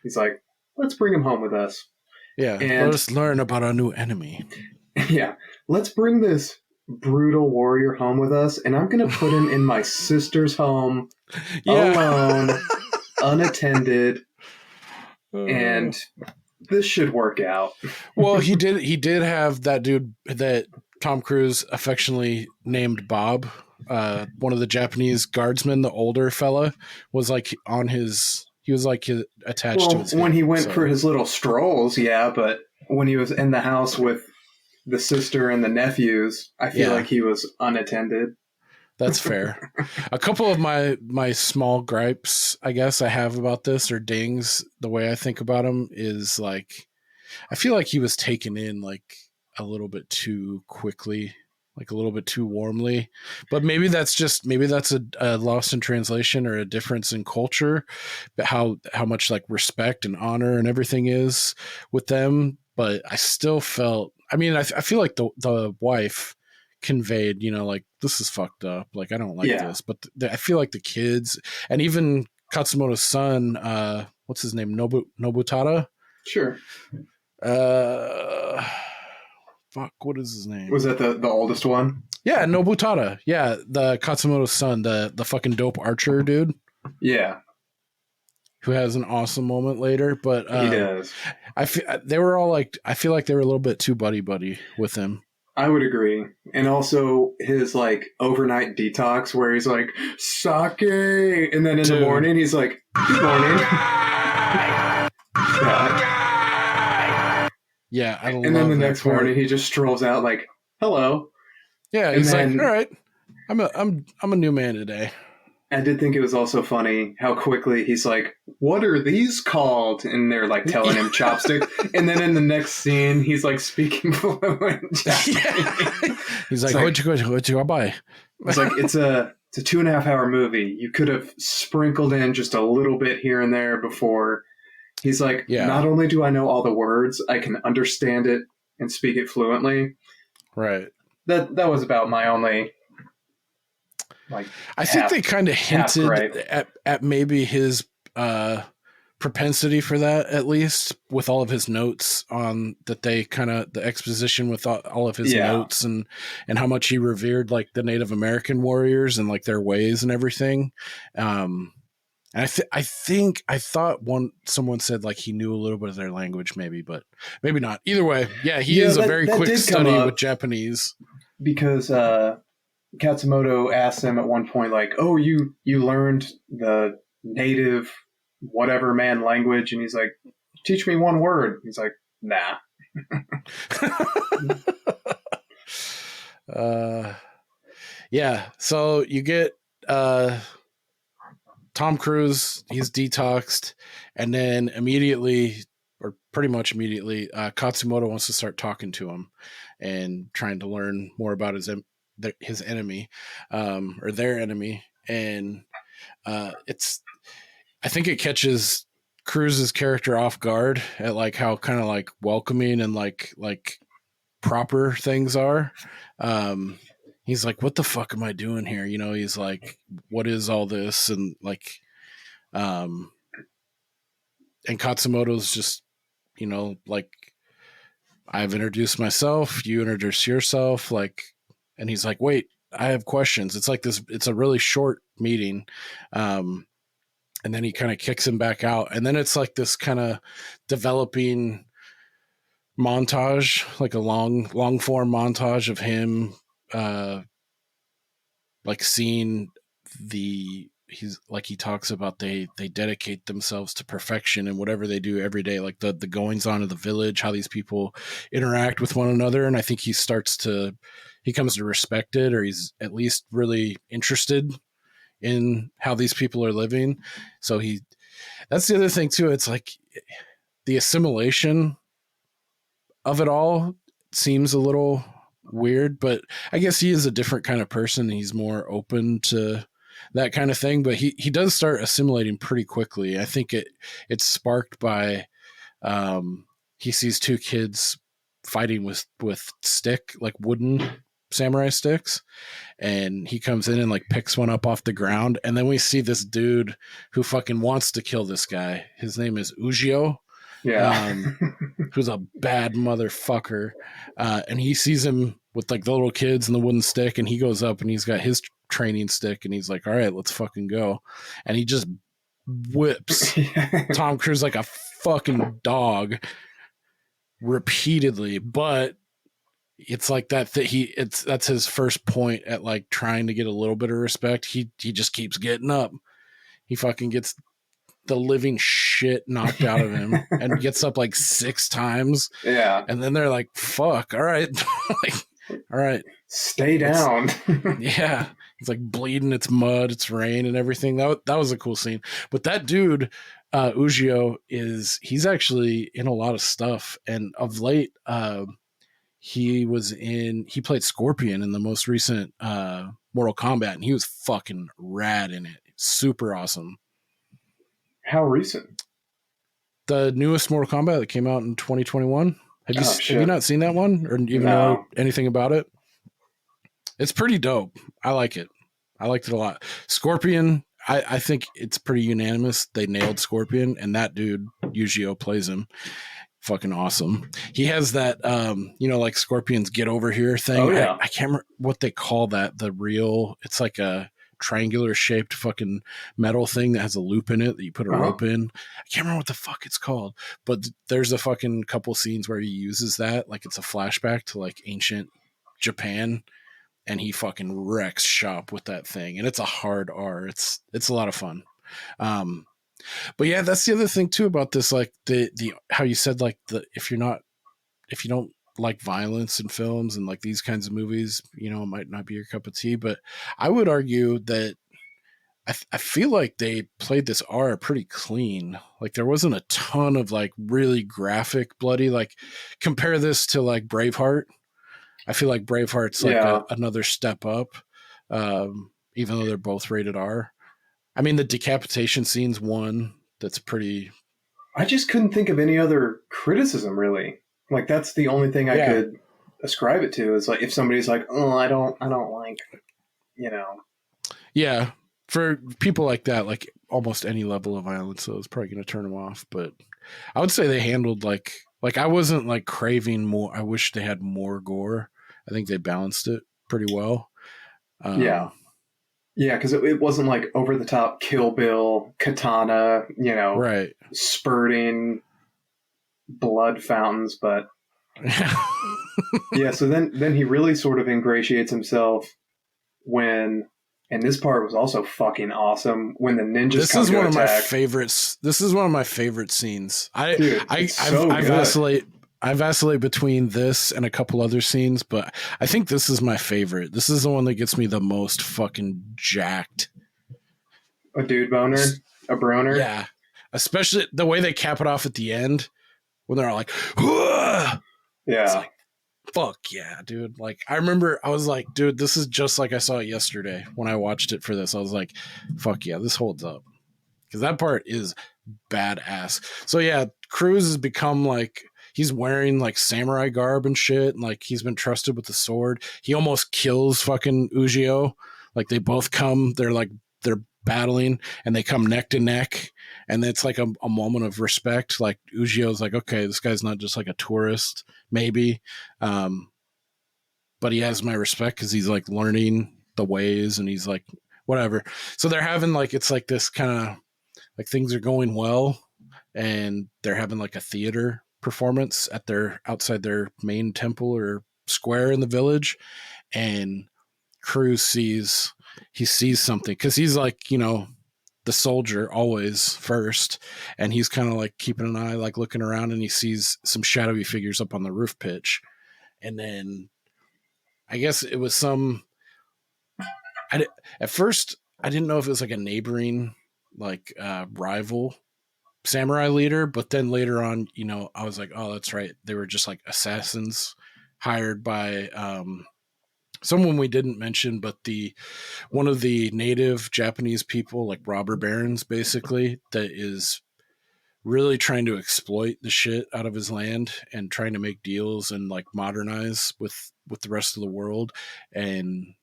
he's like, "Let's bring him home with us." Yeah, and let us learn about our new enemy. Yeah, let's bring this brutal warrior home with us, and I'm going to put him in my sister's home alone, unattended, and this should work out. Well, he did have that dude that Tom Cruise affectionately named Bob. One of the Japanese guardsmen, the older fella, was like on his. He was like attached to his when hip, he went for his little strolls, but when he was in the house with the sister and the nephews, I feel like he was unattended. That's fair. A couple of my small gripes, I guess, I have about this, or dings, the way I think about him, is like I feel like he was taken in like a little bit too quickly, like a little bit too warmly. But maybe that's a loss in translation or a difference in culture, but how much like respect and honor and everything is with them. But I still felt, I mean, I feel like the wife conveyed, like, this is fucked up. Like, I don't like this. But I feel like the kids and even Katsumoto's son, what's his name? Nobutada? Sure. Fuck, what is his name? Was that the oldest one? Yeah, Nobutada. Yeah, the Katsumoto's son, the fucking dope archer dude. Yeah. Who has an awesome moment later, but he does. I feel they were all like, I feel like they were a little bit too buddy with him. I would agree. And also his like overnight detox where he's like, sake, and then in the morning he's like, good morning. Yeah, I love and then the next part. morning he just strolls out like, hello. Yeah, he's like, all right, I'm a new man today. I did think it was also funny how quickly he's like, what are these called? And they're like telling him chopstick. And then in the next scene, he's like speaking fluent Japanese. He's like, what you buy? It's like, it's a 2.5 hour movie. You could have sprinkled in just a little bit here and there before. He's like, not only do I know all the words, I can understand it and speak it fluently. Right. That was about my only... I think they kind of hinted at maybe his propensity for that, at least with all of his notes on that. They kind of the exposition with all of his notes and how much he revered like the Native American warriors and like their ways and everything. And I thought someone said like he knew a little bit of their language, maybe, but maybe not. Either way, he is a very quick study with Japanese because. Katsumoto asked him at one point, like, oh, you learned the native whatever man language? And he's like, teach me one word. He's like, nah. So you get Tom Cruise, he's detoxed, and then immediately, or pretty much immediately, Katsumoto wants to start talking to him and trying to learn more about his enemy, or their enemy, and I think it catches Cruise's character off guard at like how kind of like welcoming and like proper things are. He's like, what the fuck am I doing here? He's like, what is all this? And like, and Katsumoto's just, like, I've introduced myself, you introduce yourself, like, and he's like, wait, I have questions. It's like this, it's a really short meeting. And then he kind of kicks him back out. And then it's like this kind of developing montage, like a long form montage of him, like seeing he talks about they dedicate themselves to perfection and whatever they do every day, like the goings on of the village, how these people interact with one another. And I think he comes to respect it, or he's at least really interested in how these people are living. So that's the other thing too. It's like the assimilation of it all seems a little weird, but I guess he is a different kind of person. He's more open to that kind of thing, but he does start assimilating pretty quickly. I think it's sparked by he sees two kids fighting with stick, like wooden samurai sticks, and he comes in and like picks one up off the ground, and then we see this dude who fucking wants to kill this guy. His name is Ujio. Yeah. Who's a bad motherfucker. And he sees him with like the little kids and the wooden stick, and he goes up and he's got his training stick, and he's like, all right, let's fucking go. And he just whips Tom Cruise like a fucking dog repeatedly. But it's like that's his first point at like trying to get a little bit of respect. He just keeps getting up. He fucking gets the living shit knocked out of him and gets up like 6 times. Yeah. And then they're like, fuck, all right. Like, all right. Stay down. Yeah. It's like bleeding, it's mud, it's rain and everything. That was a cool scene. But that dude, Ujio, he's actually in a lot of stuff. And of late, he played Scorpion in the most recent Mortal Kombat, and he was fucking rad in it. Super awesome. How recent? The newest Mortal Kombat that came out in 2021. Have you not seen that one, or even know anything about it? It's pretty dope. I like it. I liked it a lot. Scorpion, I think it's pretty unanimous. They nailed Scorpion, and that dude, Ujio, plays him. Fucking awesome. He has that, like Scorpion's get over here thing. Oh, yeah. I can't remember what they call that. It's like a triangular shaped fucking metal thing that has a loop in it that you put a rope in. I can't remember what the fuck it's called, but there's a fucking couple scenes where he uses that, like it's a flashback to like ancient Japan, and he fucking wrecks shop with that thing, and it's a hard R. It's a lot of fun. But yeah, that's the other thing too about this, like the how you said, like if you don't like violence in films and like these kinds of movies, it might not be your cup of tea. But I would argue that I feel like they played this R pretty clean. Like there wasn't a ton of like really graphic bloody, like compare this to like Braveheart. I feel like Braveheart's like another step up, even though they're both rated R. I mean, the decapitation scene's one that's pretty. I just couldn't think of any other criticism, really. Like that's the only thing I could ascribe it to. Is like if somebody's like, "Oh, I don't like," Yeah, for people like that, like almost any level of violence, so it's probably going to turn them off. But I would say they handled like I wasn't like craving more. I wish they had more gore. I think they balanced it pretty well. Yeah, because it wasn't like over the top Kill Bill, katana, right, spurting blood fountains, but yeah. So then he really sort of ingratiates himself when, and this part was also fucking awesome, when the ninjas. This is one of my favorites. This is one of my favorite scenes. I vacillate between this and a couple other scenes, but I think this is my favorite. This is the one that gets me the most fucking jacked. A dude boner, a broner. Yeah, especially the way they cap it off at the end when they're all like, "Whoa!" Yeah. It's like, fuck yeah, dude. Like, I remember I was like, dude, this is just like I saw it yesterday when I watched it for this. I was like, fuck yeah, this holds up. Because that part is badass. So yeah, Cruz has become like, he's wearing like samurai garb and shit. And like, he's been trusted with the sword. He almost kills fucking Ujio. Like, they both come, they're battling, and they come neck to neck, and it's like a moment of respect. Like Ujio's like, okay, this guy's not just like a tourist, maybe, but he has my respect because he's like learning the ways, and he's like whatever. So they're having like, it's like this kind of like things are going well, and they're having like a theater performance at their outside their main temple or square in the village, and Cruz sees something because he's like, you know, the soldier always first, and he's kind of like keeping an eye, like looking around, and he sees some shadowy figures up on the roof pitch, and then I guess it was some. At first, I didn't know if it was like a neighboring, like rival samurai leader, but then later on, you know, I was like, oh, that's right, they were just like assassins hired by someone we didn't mention, but one of the native Japanese people, like robber barons, basically, that is really trying to exploit the shit out of his land and trying to make deals and like modernize with the rest of the world, and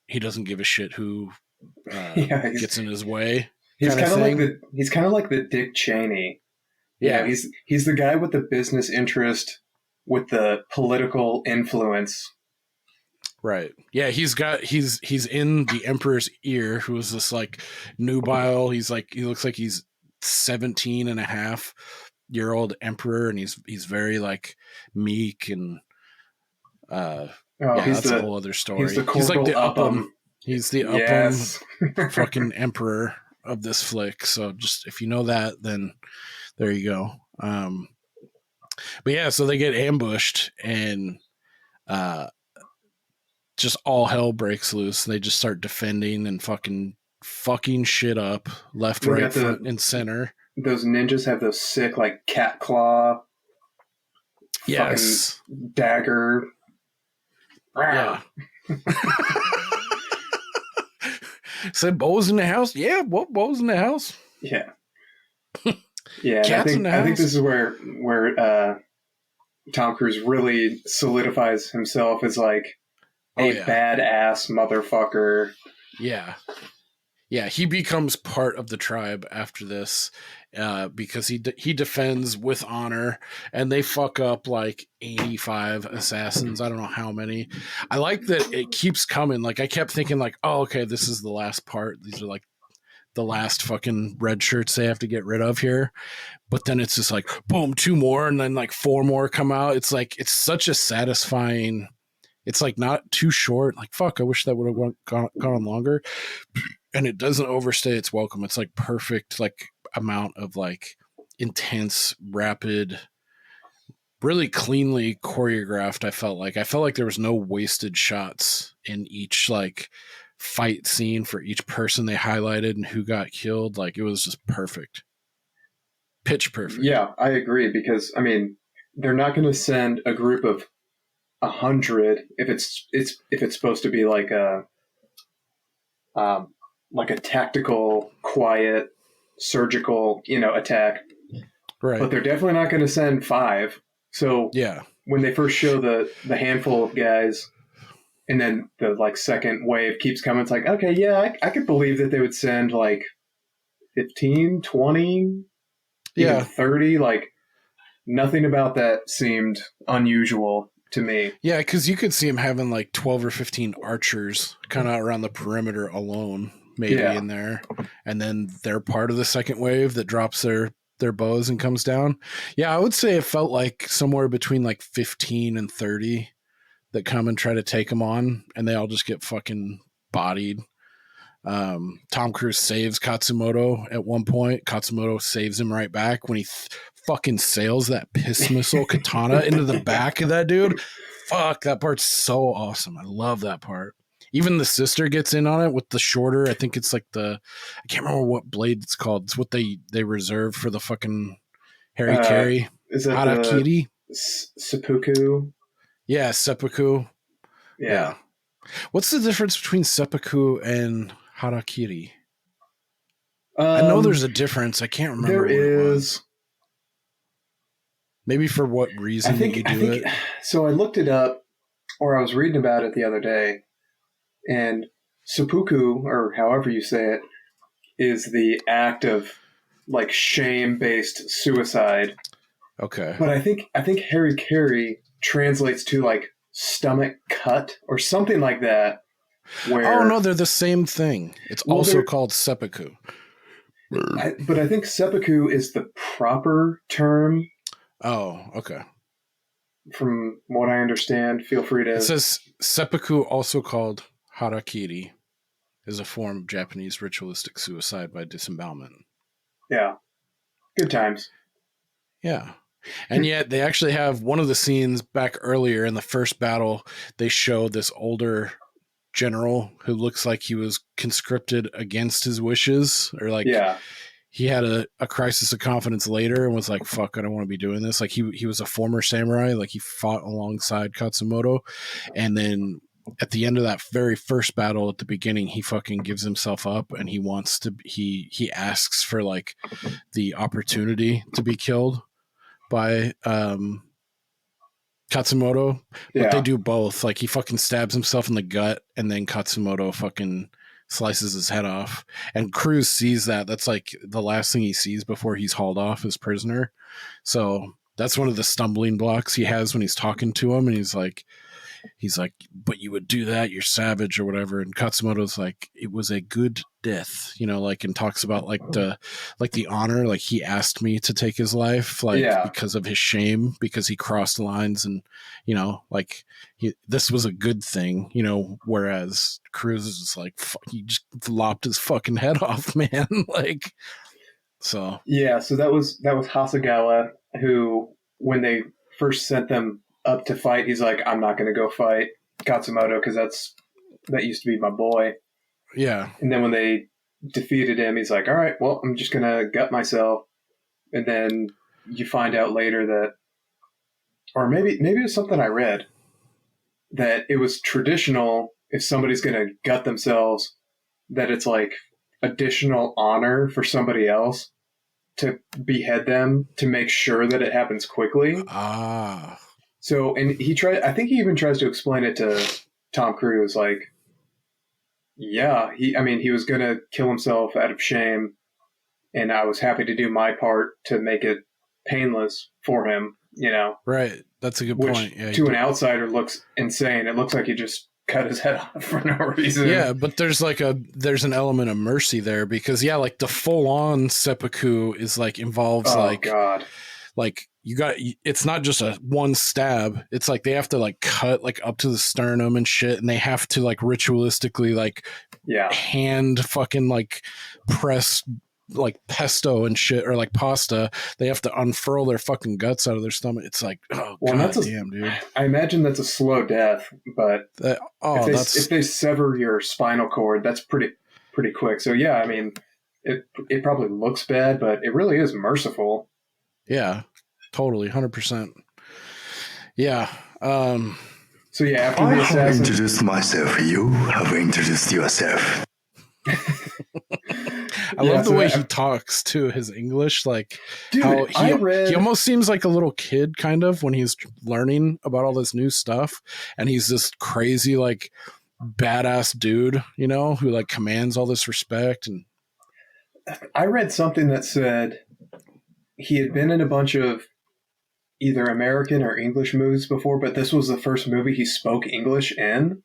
he doesn't give a shit who gets in his way. He's kind of like the Dick Cheney. Yeah, you know, he's the guy with the business interest with the political influence. Right. Yeah, he's in the emperor's ear, who is this like nubile. He looks like he's 17 and a half year old emperor, and he's very like meek and that's a whole other story. He's like the Upham. He's the Upham fucking emperor of this flick. So just if you know that, then there you go. But yeah, so they get ambushed, and just all hell breaks loose. They just start defending and fucking shit up left, right, front, and center. Those ninjas have those sick like cat claw, yes, dagger. Yeah. Said bows in the house. Yeah, what bows in the house? Yeah. Yeah, Cats in the house. I think this is where Tom Cruise really solidifies himself as like a badass motherfucker. Yeah. Yeah, he becomes part of the tribe after this because he defends with honor, and they fuck up like 85 assassins. I don't know how many. I like that it keeps coming. Like I kept thinking like, oh, okay, this is the last part. These are like the last fucking red shirts they have to get rid of here. But then it's just like, boom, 2 more, and then like 4 more come out. It's like, it's such a satisfying, it's like not too short. Like, fuck, I wish that would have gone on longer. And it doesn't overstay its welcome. It's like perfect, like amount of like intense, rapid, really cleanly choreographed. I felt like there was no wasted shots in each like fight scene for each person they highlighted and who got killed. Like it was just perfect. Pitch perfect. Yeah, I agree, because I mean, they're not going to send a group of 100 if it's supposed to be like a tactical, quiet, surgical, attack. Right. But they're definitely not going to send 5. So yeah, when they first show the handful of guys, and then the like second wave keeps coming, it's like, okay, yeah, I could believe that they would send like 15, 20, even 30. Like nothing about that seemed unusual to me. Yeah, because you could see them having like 12 or 15 archers kind of around the perimeter alone, maybe in there. And then they're part of the second wave that drops their bows and comes down. Yeah, I would say it felt like somewhere between like 15 and 30 that come and try to take them on, and they all just get fucking bodied. Tom Cruise saves Katsumoto at one point. Katsumoto saves him right back when he fucking sails that piss missile katana into the back of that dude. Fuck, that part's so awesome. I love that part. Even the sister gets in on it with the shorter, I think it's like I can't remember what blade it's called. It's what they reserve for the fucking Harry Carey. Is that Harakiri? Seppuku? Yeah, seppuku. Yeah. What's the difference between seppuku and harakiri? I know there's a difference. I can't remember. There is. Maybe for what reason you do it. So I looked it up, or I was reading about it the other day, and seppuku, or however you say it, is the act of like shame-based suicide. Okay. But I think Harry Carey translates to like stomach cut or something like that. Where, oh no, they're the same thing. It's also called seppuku. But I think seppuku is the proper term. Oh, okay. From what I understand, feel free to. It says seppuku, also called harakiri, is a form of Japanese ritualistic suicide by disembowelment. Yeah. Good times. Yeah. And yet they actually have one of the scenes back earlier in the first battle. They show this older general who looks like he was conscripted against his wishes, or like he had a crisis of confidence later and was like, fuck, I don't want to be doing this. Like he was a former samurai, like he fought alongside Katsumoto, and then at the end of that very first battle at the beginning, he fucking gives himself up and he wants to he asks for like the opportunity to be killed by Katsumoto, but they do both. Like he fucking stabs himself in the gut, and then Katsumoto fucking slices his head off. And Cruz sees that. That's like the last thing he sees before he's hauled off as prisoner. So that's one of the stumbling blocks he has when he's talking to him, and he's like, but you would do that, you're savage or whatever. And Katsumoto's like, it was a good death, you know, like, and talks about like the honor, like he asked me to take his life, like because of his shame, because he crossed lines, and you know, like this was a good thing, you know, whereas Cruz is like, he just lopped his fucking head off, man. Like, so so that was Hasegawa, who when they first sent them up to fight, he's like, I'm not going to go fight Katsumoto because that used to be my boy. Yeah. And then when they defeated him, he's like, all right, well, I'm just going to gut myself. And then you find out later that, or maybe it was something I read, that it was traditional if somebody's going to gut themselves, that it's like additional honor for somebody else to behead them to make sure that it happens quickly. Ah. So, and I think he even tries to explain it to Tom Cruise, like, he was going to kill himself out of shame, and I was happy to do my part to make it painless for him, you know? Right. That's a good point. Yeah, to an outsider looks insane. It looks like he just cut his head off for no reason. Yeah, but there's an element of mercy there, because like the full on seppuku is like involves God. Like it's not just a one stab. It's like they have to like cut like up to the sternum and shit, and they have to like ritualistically like hand fucking like press like pesto and shit, or like pasta. They have to unfurl their fucking guts out of their stomach. It's like, oh, god damn, dude. I imagine that's a slow death, but if they sever your spinal cord, that's pretty quick. So yeah, I mean, it probably looks bad, but it really is merciful. Yeah, totally, 100%. Yeah. So yeah, after I the assassin, have introduced myself. You have introduced yourself. I love the way he talks too, his English, like, dude, how he almost seems like a little kid kind of when he's learning about all this new stuff, and he's this crazy like badass dude, you know, who like commands all this respect. And I read something that said he had been in a bunch of either American or English movies before, but this was the first movie he spoke English in.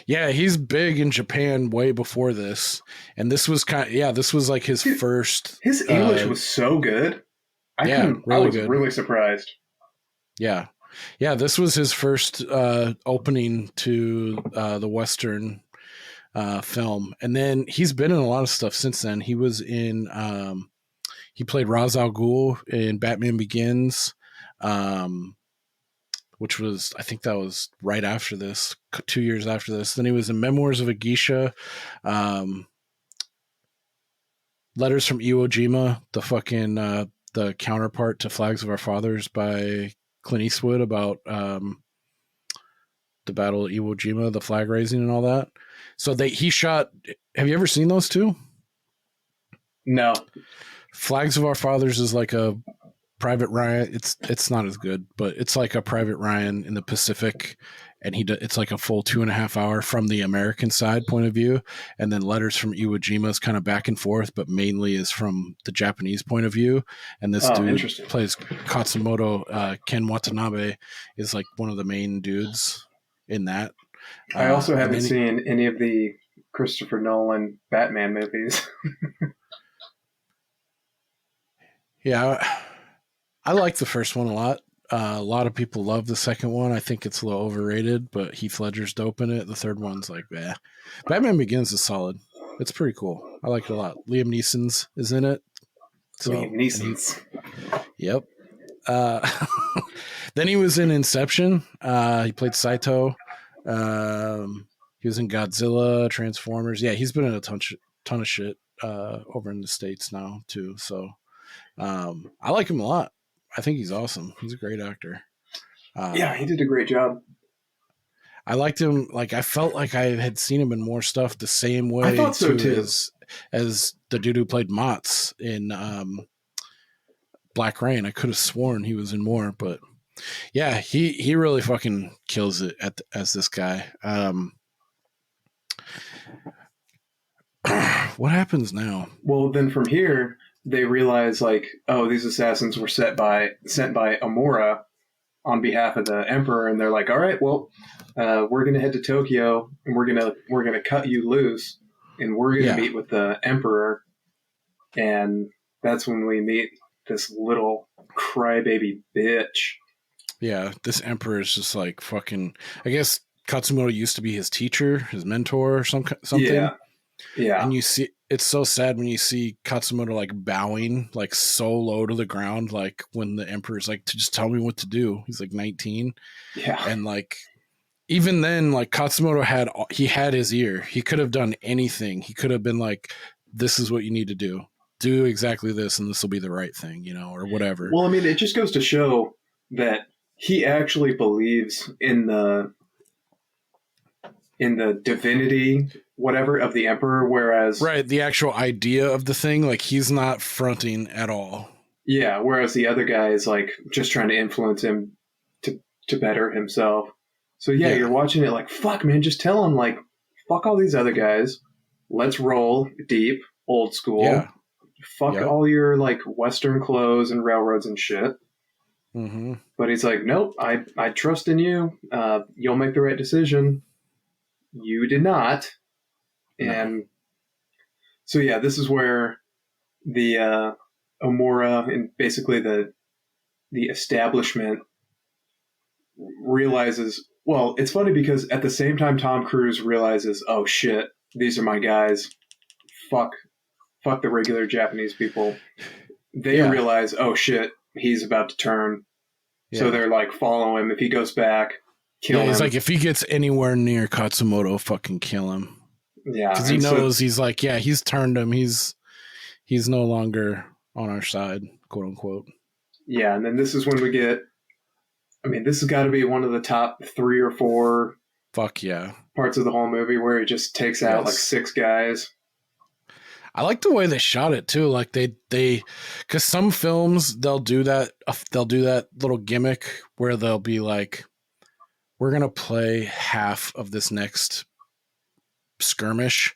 Yeah, he's big in Japan way before this, and this was this was like his first. His English was so good. I was really surprised. Yeah, this was his first opening to the Western film, and then he's been in a lot of stuff since then. He was in he played Ra's al Ghul in Batman Begins, which was, I think that was right after this, 2 years after this. Then he was in Memoirs of a Geisha, Letters from Iwo Jima, the fucking the counterpart to Flags of Our Fathers by Clint Eastwood, about the Battle of Iwo Jima, the flag raising and all that. So he shot. Have you ever seen those two? No. Flags of Our Fathers is like a Private Ryan. It's not as good, but it's like a Private Ryan in the Pacific, and it's like a full 2.5 hour from the American side point of view, and then Letters from Iwo Jima is kind of back and forth, but mainly is from the Japanese point of view. And this dude plays Katsumoto. Ken Watanabe is like one of the main dudes in that. I also haven't seen any of the Christopher Nolan Batman movies. Yeah, I like the first one a lot. A lot of people love the second one. I think it's a little overrated, but Heath Ledger's dope in it. The third one's like, eh. Batman Begins is solid. It's pretty cool. I like it a lot. Liam Neeson's is in it. So, Liam Neeson's. Yep. Then he was in Inception. He played Saito. He was in Godzilla, Transformers. Yeah, he's been in a ton of shit over in the States now too. So I like him a lot. I think he's awesome. He's a great actor. Yeah, he did a great job. I liked him. Like, I felt like I had seen him in more stuff the same way. I thought so too. As the dude who played Mats in Black Rain. I could have sworn he was in more, but yeah, he really fucking kills it as this guy. What happens now? Well, then from here, they realize, like, oh, these assassins were sent by Amora on behalf of the Emperor, and they're like, all right, well, we're gonna head to Tokyo, and we're gonna cut you loose, and we're gonna meet with the Emperor, and that's when we meet this little crybaby bitch. Yeah, this Emperor is just like fucking. I guess Katsumoto used to be his teacher, his mentor, or something. Yeah. And you see, it's so sad when you see Katsumoto like bowing like so low to the ground, like when the Emperor's like, to just tell me what to do. He's like 19. Yeah. And like, even then, like Katsumoto had his ear. He could have done anything. He could have been like, this is what you need to do. Do exactly this, and this will be the right thing, or whatever. Well, I mean, it just goes to show that he actually believes in the divinity, whatever, of the Emperor, whereas... Right, the actual idea of the thing, like, he's not fronting at all. Yeah, whereas the other guy is, like, just trying to influence him to better himself. So, yeah, you're watching it like, fuck, man, just tell him, like, fuck all these other guys. Let's roll deep, old school. Yeah. Fuck all your, like, Western clothes and railroads and shit. Mm-hmm. But he's like, nope, I trust in you. You'll make the right decision. You did not. And so, yeah, this is where the Omura and basically the establishment realizes, well, it's funny because at the same time Tom Cruise realizes, oh shit, these are my guys. Fuck the regular Japanese people. They realize, oh shit, he's about to turn. Yeah. So they're like, follow him. If he goes back, kill him. He's like, if he gets anywhere near Katsumoto, fucking kill him. Yeah. Because he knows, he's like, yeah, he's turned him. He's no longer on our side, quote unquote. Yeah. And then this is when we get, I mean, this has got to be one of the top 3 or 4 parts of the whole movie where he just takes out like 6 guys. I like the way they shot it too. Like they, because some films they'll do that little gimmick where they'll be like, we're gonna play half of this next skirmish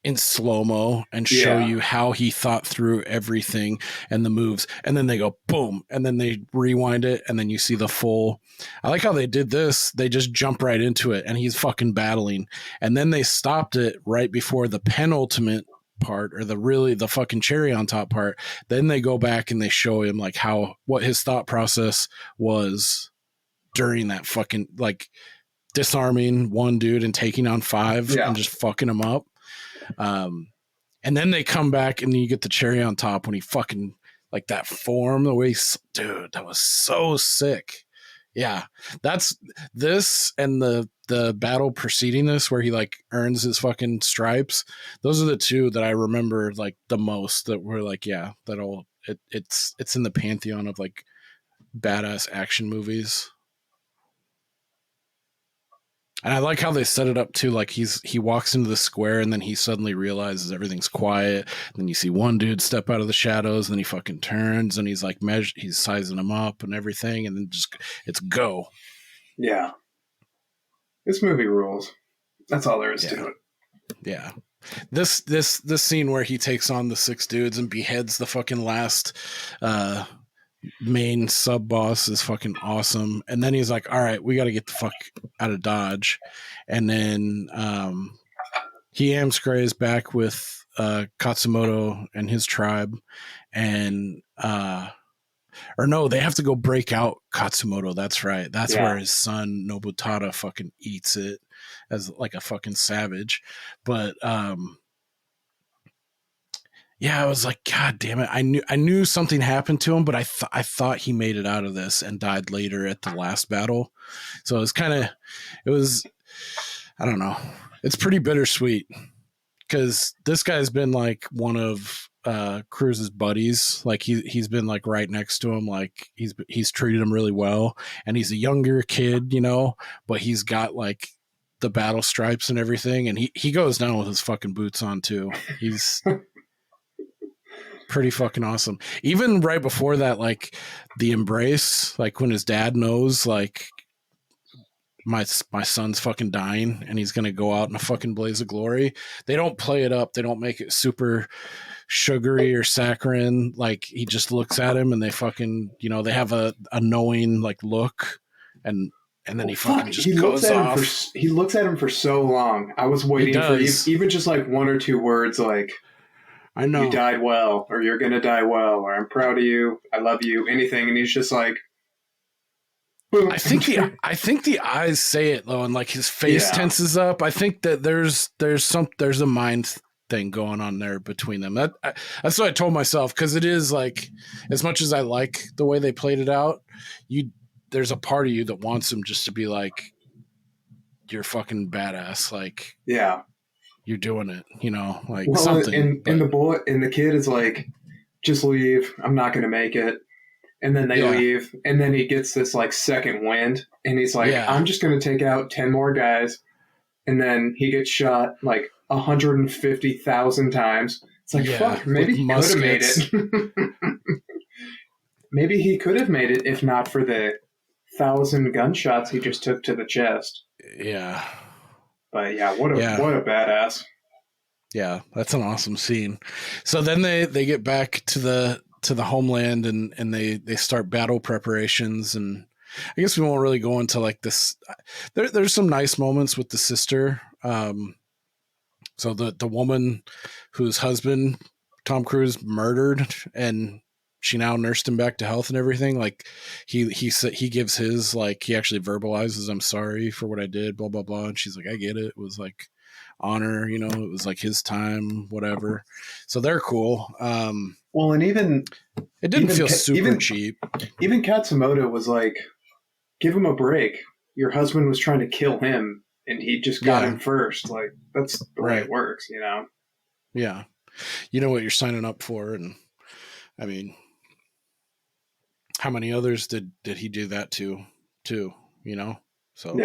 in slow-mo and show you how he thought through everything and the moves, and then they go boom, and then they rewind it, and then you see the full. I like how they did this. They just jump right into it and he's fucking battling, and then they stopped it right before the penultimate part, or the fucking cherry on top part. Then they go back and they show him like what his thought process was during that fucking, like, disarming one dude and taking on 5 and just fucking him up. And then they come back and you get the cherry on top when he fucking, like, that form, the way dude, that was so sick. Yeah, that's this, and the battle preceding this where he like earns his fucking stripes. Those are the 2 that I remember like the most, that were like, yeah, it's in the pantheon of like badass action movies. And I like how they set it up too. Like he walks into the square and then he suddenly realizes everything's quiet. And then you see one dude step out of the shadows, and then he fucking turns and he's like he's sizing them up and everything, and then just it's go. Yeah. This movie rules. That's all there is to it. Yeah. This scene where he takes on the 6 dudes and beheads the fucking last main sub boss is fucking awesome. And then he's like, all right, we got to get the fuck out of Dodge. And then he amscrays back with Katsumoto and his tribe, and or no, they have to go break out Katsumoto. That's right. That's where his son Nobutada fucking eats it as like a fucking savage. But yeah, I was like, God damn it! I knew something happened to him, but I thought he made it out of this and died later at the last battle. So it was I don't know. It's pretty bittersweet because this guy's been like one of Cruz's buddies. Like he's been like right next to him. Like he's treated him really well, and he's a younger kid, you know, but he's got like the battle stripes and everything, and he goes down with his fucking boots on too. He's pretty fucking awesome. Even right before that, like the embrace, like when his dad knows like my son's fucking dying and he's gonna go out in a fucking blaze of glory. They don't play it up. They don't make it super sugary or saccharine. Like he just looks at him and they fucking, you know, they have a knowing like look, and then he fucking just goes off. He looks at him for so long. I was waiting for even just like 1 or 2 words like, I know you died well, or you're gonna die well, or I'm proud of you, I love you, anything, and he's just like, boom. I think the eyes say it though, and like his face tenses up. I think that there's a mind thing going on there between them. That's what I told myself, because it is like, as much as I like the way they played it out, there's a part of you that wants him just to be like, you're fucking badass, like you're doing it, you know, like something. And the kid is like, just leave. I'm not going to make it. And then they leave. And then he gets this like second wind, and he's like, I'm just going to take out 10 more guys. And then he gets shot like 150,000 times. It's like, fuck, maybe he could have made it. Maybe he could have made it if not for the 1,000 gunshots he just took to the chest. Yeah. But yeah, what a badass. Yeah, that's an awesome scene. So then they get back to the homeland, and they start battle preparations, and I guess we won't really go into like this. There's some nice moments with the sister. So the woman whose husband Tom Cruise murdered, and she now nursed him back to health and everything. Like he gives his, like, he actually verbalizes, I'm sorry for what I did, blah, blah, blah. And she's like, I get it. It was like honor, you know, it was like his time, whatever. So they're cool. Well, and it didn't feel super cheap. Even Katsumoto was like, give him a break. Your husband was trying to kill him and he just got him first. Like, that's the way it works, you know? Yeah. You know what you're signing up for. And I mean, how many others did he do that to, too, you know? So,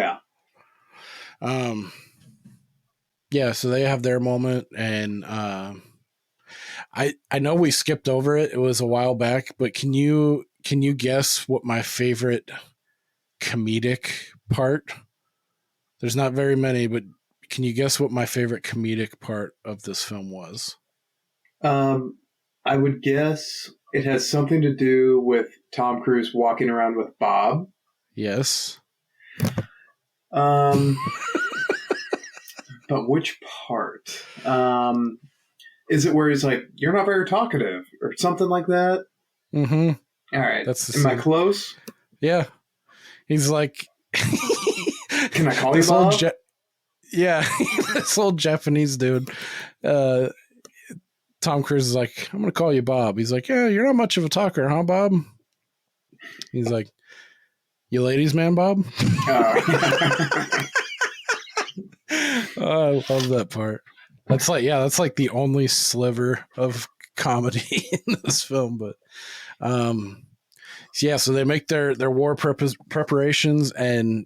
yeah, so they have their moment, and I know we skipped over it. It was a while back, but can you guess what my favorite comedic part? There's not very many, but can you guess what my favorite comedic part of this film was? I would guess it has something to do with Tom Cruise walking around with Bob. Yes. But which part? Is it where he's like, you're not very talkative or something like that? Mm-hmm. All right. Am I close? Yeah. He's like, can I call you Bob? This old Japanese dude. Tom Cruise is like, I'm going to call you Bob. He's like, yeah, you're not much of a talker, huh, Bob? He's like, you ladies man, Bob? Oh, I love that part. That's like the only sliver of comedy in this film. But so they make their war preparations, and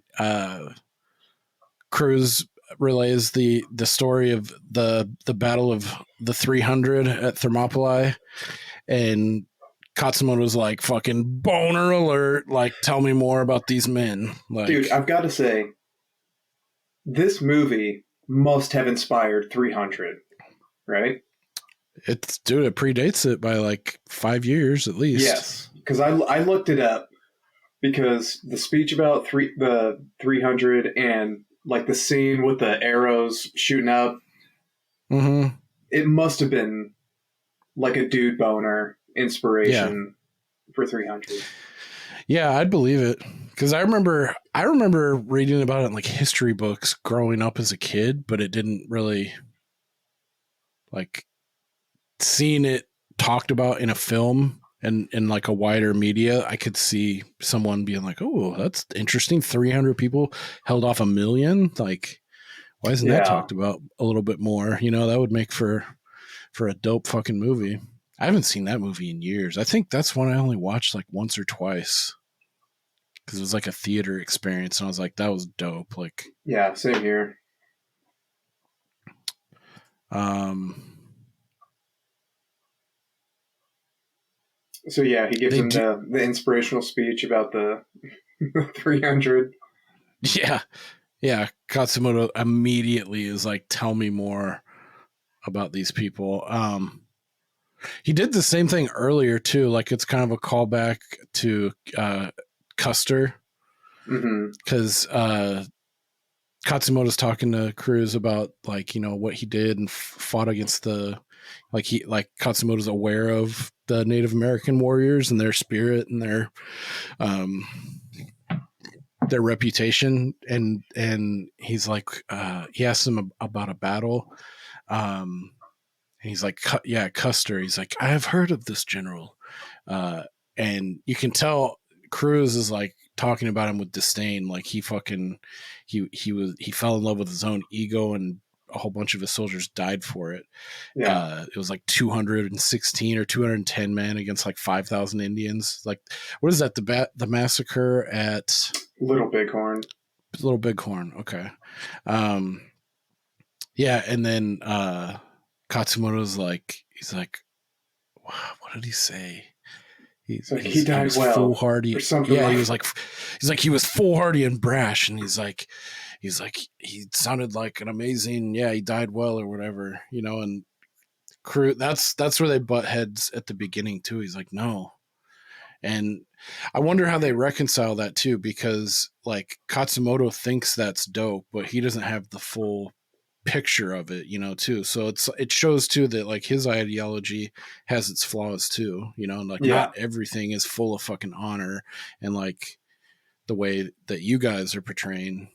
Cruz relays the story of the battle of the 300 at Thermopylae, and Katsumoto's like, fucking boner alert, like, tell me more about these men. Like, dude, I've got to say, this movie must have inspired 300, right? it predates it by like 5 years at least. Yes, because I looked it up, because the speech about the 300 and like the scene with the arrows shooting up, it must have been like a dude boner inspiration for 300. Yeah, I'd believe it, because I remember reading about it in like history books growing up as a kid, but it didn't really, like, seeing it talked about in a film and in like a wider media, I could see someone being like, oh, that's interesting. 300 people held off 1 million. Like, why isn't that talked about a little bit more? You know, that would make for a dope fucking movie. I haven't seen that movie in years. I think that's one I only watched like once or twice, because it was like a theater experience, and I was like, that was dope. Like, yeah, same here. So yeah, he gives him the inspirational speech about the 300. Yeah. Katsumoto immediately is like, tell me more about these people. He did the same thing earlier too. Like, it's kind of a callback to Custer, because Katsumoto's talking to Cruz about, like, you know, what he did and fought against Katsumoto's aware of the Native American warriors and their spirit and their reputation, and he's like, he asks him about a battle, and he's like, yeah, Custer. He's like, I have heard of this general, and you can tell Cruz is like talking about him with disdain. Like, he fell in love with his own ego, and a whole bunch of his soldiers died for it. It was like 216 or 210 men against like 5,000 Indians. Like, what is that? The massacre at Little Bighorn. Okay. Yeah. And then, Katsumoto's like, he's like, what did he say? He died well, foolhardy. Or something. Yeah, he's like, he was foolhardy and brash, and he's like, he sounded like an amazing, he died well or whatever, you know. And Crew, that's where they butt heads at the beginning too. He's like, no. And I wonder how they reconcile that too, because like Katsumoto thinks that's dope, but he doesn't have the full picture of it, you know, too. So it shows too that like his ideology has its flaws too, you know, and like not everything is full of fucking honor, and like the way that you guys are portraying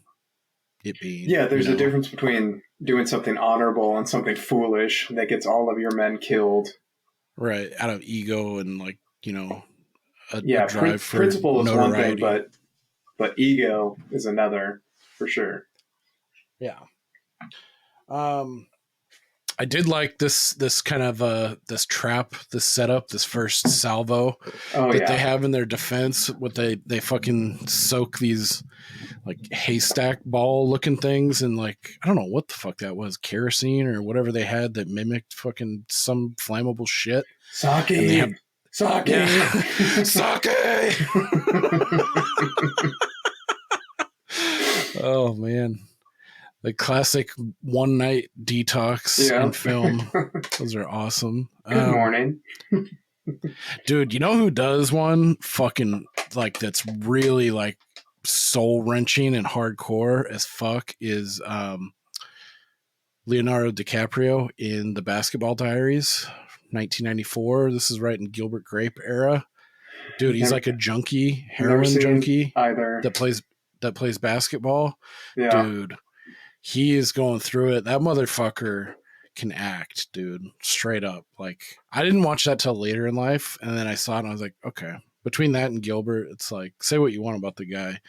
it being. Yeah, there's a difference between doing something honorable and something foolish that gets all of your men killed. Right, out of ego and like, you know, a drive for principle is notoriety. one thing, but ego is another, for sure. Yeah. I did like this kind of this trap, this setup, this first salvo they have in their defense. What they fucking soak these like haystack ball looking things, and like, I don't know what the fuck that was, kerosene or whatever they had that mimicked fucking some flammable shit. Sake. Oh man. The classic one night detox in film. Those are awesome. Good morning. Dude, you know who does one fucking like that's really like soul wrenching and hardcore as fuck is Leonardo DiCaprio in The Basketball Diaries, 1994. This is right in Gilbert Grape era. Dude, he's like a junkie, heroin junkie either that plays basketball. Yeah. Dude, he is going through it. That motherfucker can act, dude. Straight up. Like, I didn't watch that till later in life, and then I saw it and I was like, okay. Between that and Gilbert, it's like, say what you want about the guy.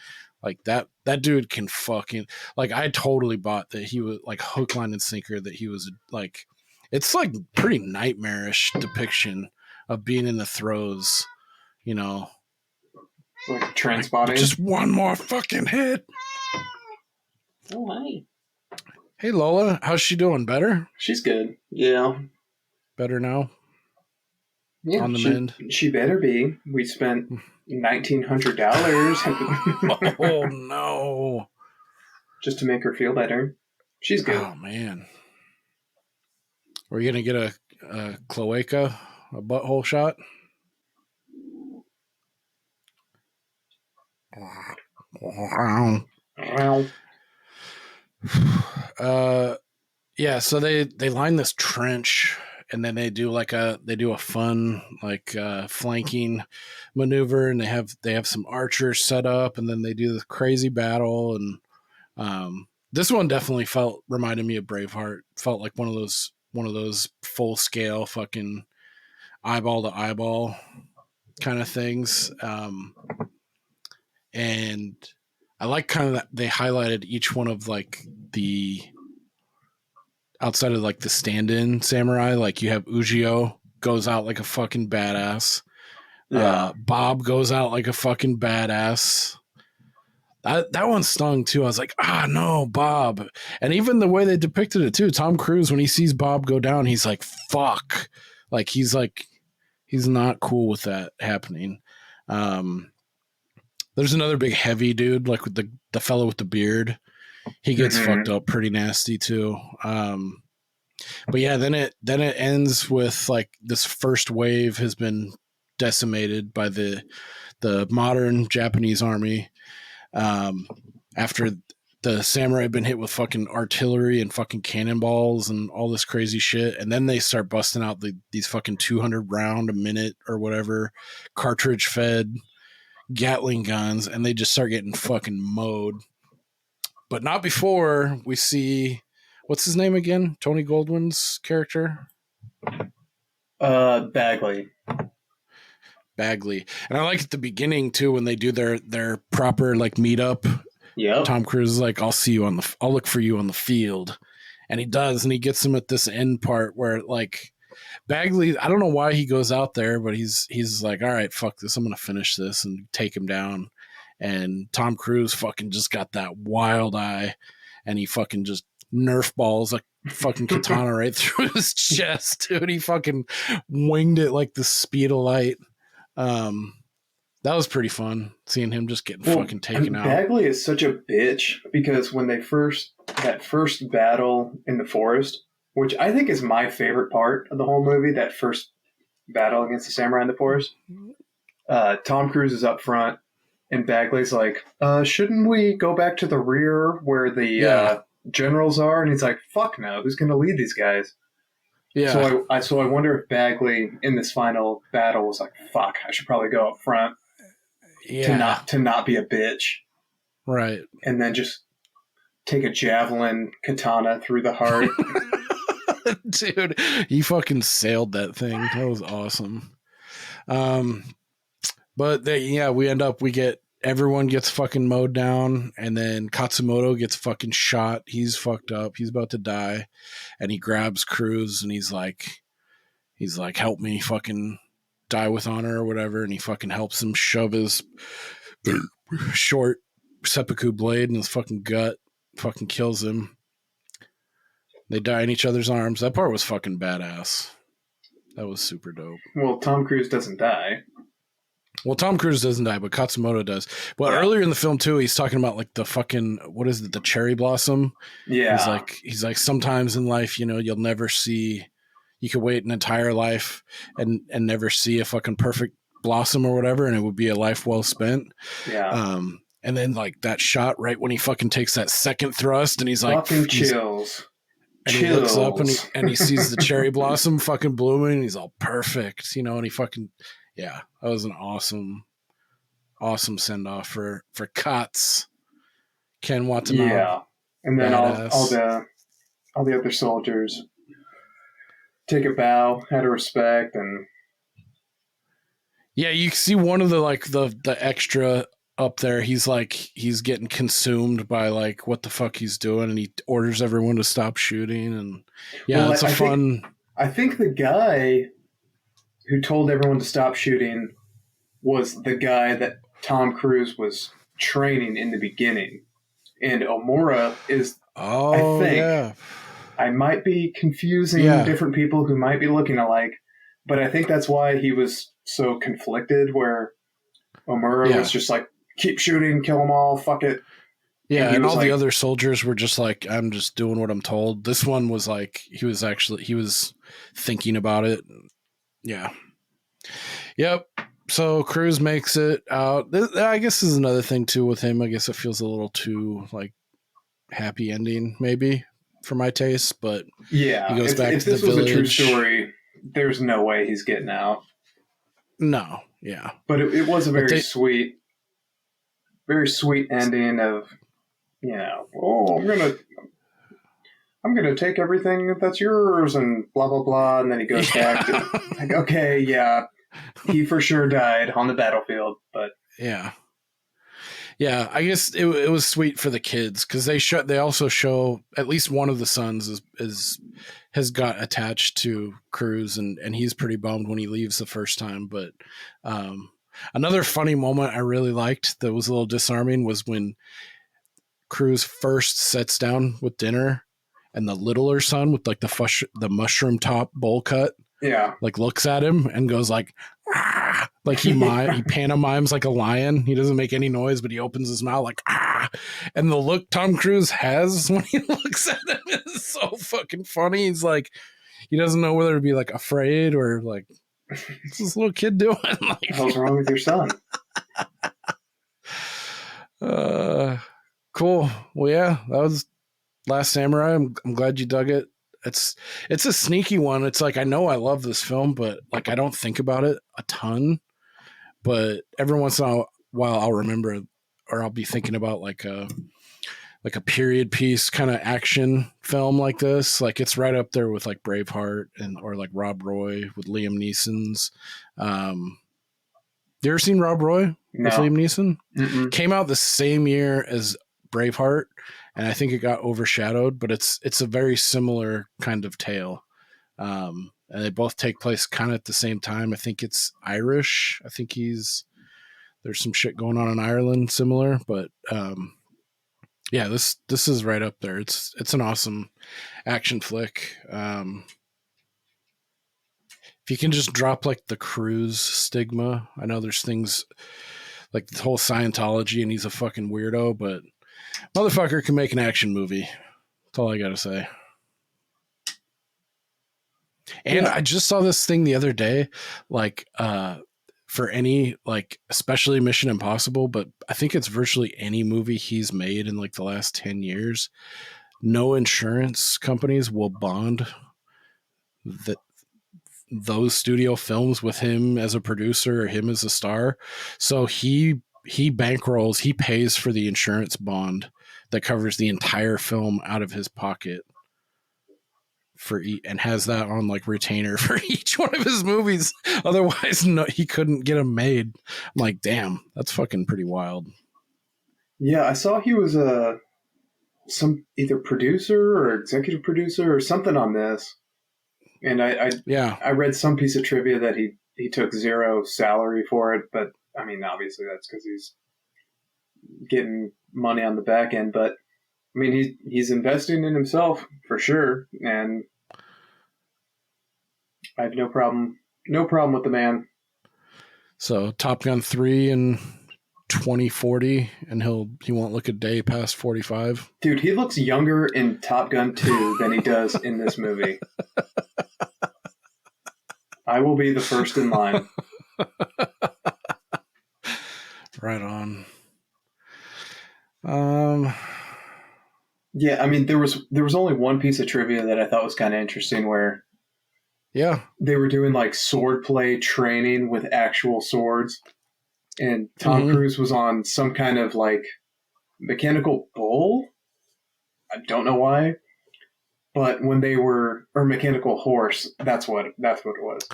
Like, that dude can fucking, like, I totally bought that he was like hook, line, and sinker, that he was like, it's like pretty nightmarish depiction of being in the throes, you know. Like transpotting. Just one more fucking hit. Oh, hi. Hey, Lola. How's she doing? Better? She's good. Yeah. Better now? Yeah, On the mend? She better be. We spent $1,900 Oh, no. just to make her feel better. She's good. Oh, man. We're going to get a cloaca, a butthole shot? Yeah, so they line this trench, and then they do a fun flanking maneuver, and they have some archers set up, and then they do this crazy battle, and this one definitely reminded me of Braveheart. Felt like one of those full scale fucking eyeball to eyeball kind of things. And I like kind of that they highlighted each one of like the outside of like the stand-in samurai. Like you have Ujio goes out like a fucking badass. Yeah. Bob goes out like a fucking badass. That one stung too. I was like, no, Bob. And even the way they depicted it too, Tom Cruise, when he sees Bob go down, he's like, fuck. He's not cool with that happening. There's another big heavy dude, like with the fellow with the beard. He gets fucked up pretty nasty too. But yeah, then it ends with like this first wave has been decimated by the modern Japanese army. After the samurai had been hit with fucking artillery and fucking cannonballs and all this crazy shit, and then they start busting out these fucking 200 round a minute or whatever cartridge fed Gatling guns, and they just start getting fucking mowed. But not before we see, what's his name again? Tony Goldwyn's character? Bagley. And I like at the beginning too when they do their proper like meetup. Yeah. Tom Cruise is like, I'll look for you on the field. And he does, and he gets him at this end part where like Bagley, I don't know why he goes out there, but he's like, all right, fuck this, I'm gonna finish this and take him down. And Tom Cruise fucking just got that wild eye, and he fucking just Nerf balls a fucking katana right through his chest, dude. He fucking winged it like the speed of light. That was pretty fun seeing him just getting fucking taken out. Bagley is such a bitch because when that first battle in the forest, which I think is my favorite part of the whole movie, that first battle against the samurai in the forest, Tom Cruise is up front, and Bagley's like, shouldn't we go back to the rear where the generals are? And he's like, fuck no, who's going to lead these guys? Yeah. So I wonder if Bagley in this final battle was like, fuck, I should probably go up front to not be a bitch. Right. And then just take a javelin katana through the heart. Dude, he fucking sailed that thing. That was awesome. But everyone gets fucking mowed down, and then Katsumoto gets fucking shot. He's fucked up. He's about to die. And he grabs Cruz, and he's like, help me fucking die with honor or whatever. And he fucking helps him shove his short seppuku blade in his fucking gut. Fucking kills him. They die in each other's arms. That part was fucking badass. That was super dope. Well, Tom Cruise doesn't die. Well, Tom Cruise doesn't die, but Katsumoto does. But earlier in the film too, he's talking about like the fucking, what is it, the cherry blossom? Yeah. He's like sometimes in life, you'll never see, you could wait an entire life and never see a fucking perfect blossom or whatever, and it would be a life well spent. Yeah. And then like that shot right when he fucking takes that second thrust, and he's like, fucking chills. And he looks up and he sees the cherry blossom fucking blooming, and he's all perfect, and he fucking. Yeah, that was an awesome send-off for Katz. Ken Watanabe. Yeah, and then all the other soldiers take a bow out of respect, and yeah, you see one of the extra up there. He's getting consumed by like what the fuck he's doing, and he orders everyone to stop shooting, and it's fun. I think the guy who told everyone to stop shooting was the guy that Tom Cruise was training in the beginning. And Omura is, Oh, I think, yeah. I might be confusing different people who might be looking alike, but I think that's why he was so conflicted, where Omura was just like, keep shooting, kill them all, fuck it. Yeah, and all the other soldiers were just like, I'm just doing what I'm told. This one was like, he was thinking about it. Yeah. Yep. So Cruz makes it out. I guess this is another thing too with him. I guess it feels a little too like happy ending, maybe for my taste. But yeah, he goes back if to this the was village. a true story, there's no way he's getting out. No, yeah, but it was a very sweet ending of, you know, oh, I'm gonna take everything that's yours and blah blah blah, and then he goes back to like, okay, yeah, he for sure died on the battlefield, but yeah, I guess it was sweet for the kids because they also show at least one of the sons has got attached to Cruz, and he's pretty bummed when he leaves the first time. But another funny moment I really liked that was a little disarming was when Cruz first sits down with dinner, and the littler son with like the mushroom top bowl cut, like looks at him and goes like, ah! Like he pantomimes like a lion. He doesn't make any noise, but he opens his mouth like, ah! And the look Tom Cruise has when he looks at him is so fucking funny. He's like, he doesn't know whether to be like afraid or like, what's this little kid doing? Like, what the hell's wrong with your son? Cool. Well, yeah, that was Last Samurai. I'm glad you dug it. It's a sneaky one. It's like, I know I love this film, but like I don't think about it a ton. But every once in a while, I'll remember, or I'll be thinking about like a period piece kind of action film like this. Like it's right up there with like Braveheart or like Rob Roy with Liam Neeson's. You ever seen Rob Roy with Liam Neeson? Mm-mm. Came out the same year as Braveheart, and I think it got overshadowed, but it's a very similar kind of tale. And they both take place kind of at the same time. I think it's Irish. I think there's some shit going on in Ireland similar, but yeah, this is right up there. It's an awesome action flick. If you can just drop like the Cruise stigma, I know there's things like the whole Scientology and he's a fucking weirdo, but motherfucker can make an action movie. That's all I gotta say. And I just saw this thing the other day, like for any, like especially Mission Impossible, but I think it's virtually any movie he's made in like the last 10 years, no insurance companies will bond those studio films with him as a producer or him as a star. So he bankrolls, he pays for the insurance bond that covers the entire film out of his pocket and has that on like retainer for each one of his movies. Otherwise, no, he couldn't get them made. I'm like, damn, that's fucking pretty wild. Yeah, I saw he was some either producer or executive producer or something on this. And I read some piece of trivia that he took zero salary for it, but I mean, obviously that's because he's getting money on the back end. But I mean, he's investing in himself for sure, and I have no problem with the man. So Top Gun 3 in 2040, and he won't look a day past 45. Dude, he looks younger in Top Gun 2 than he does in this movie. I will be the first in line. Right on. Yeah, I mean, there was only one piece of trivia that I thought was kind of interesting where they were doing like swordplay training with actual swords, and Tom Cruise was on some kind of like mechanical bull. I don't know why, but when they were, or mechanical horse, that's what it was.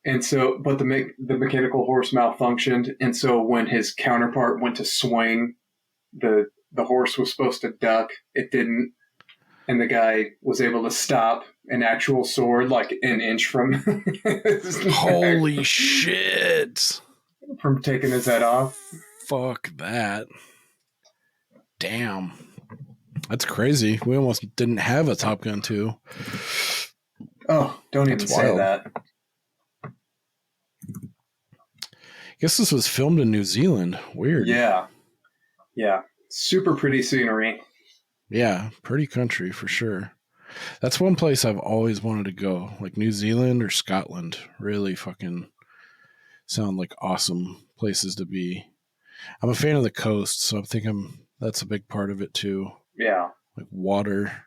And so, but the mechanical horse malfunctioned, and so when his counterpart went to swing, the horse was supposed to duck, it didn't, and the guy was able to stop an actual sword like an inch from holy shit, from taking his head off. Fuck that. Damn. That's crazy. We almost didn't have a Top Gun 2. Oh, don't even say wild. that. I guess this was filmed in New Zealand. Weird. Yeah. Super pretty scenery. Yeah, pretty country for sure. That's one place I've always wanted to go, like New Zealand or Scotland. Really fucking sound like awesome places to be. I'm a fan of the coast, so I'm thinking that's a big part of it too. Yeah. Like water,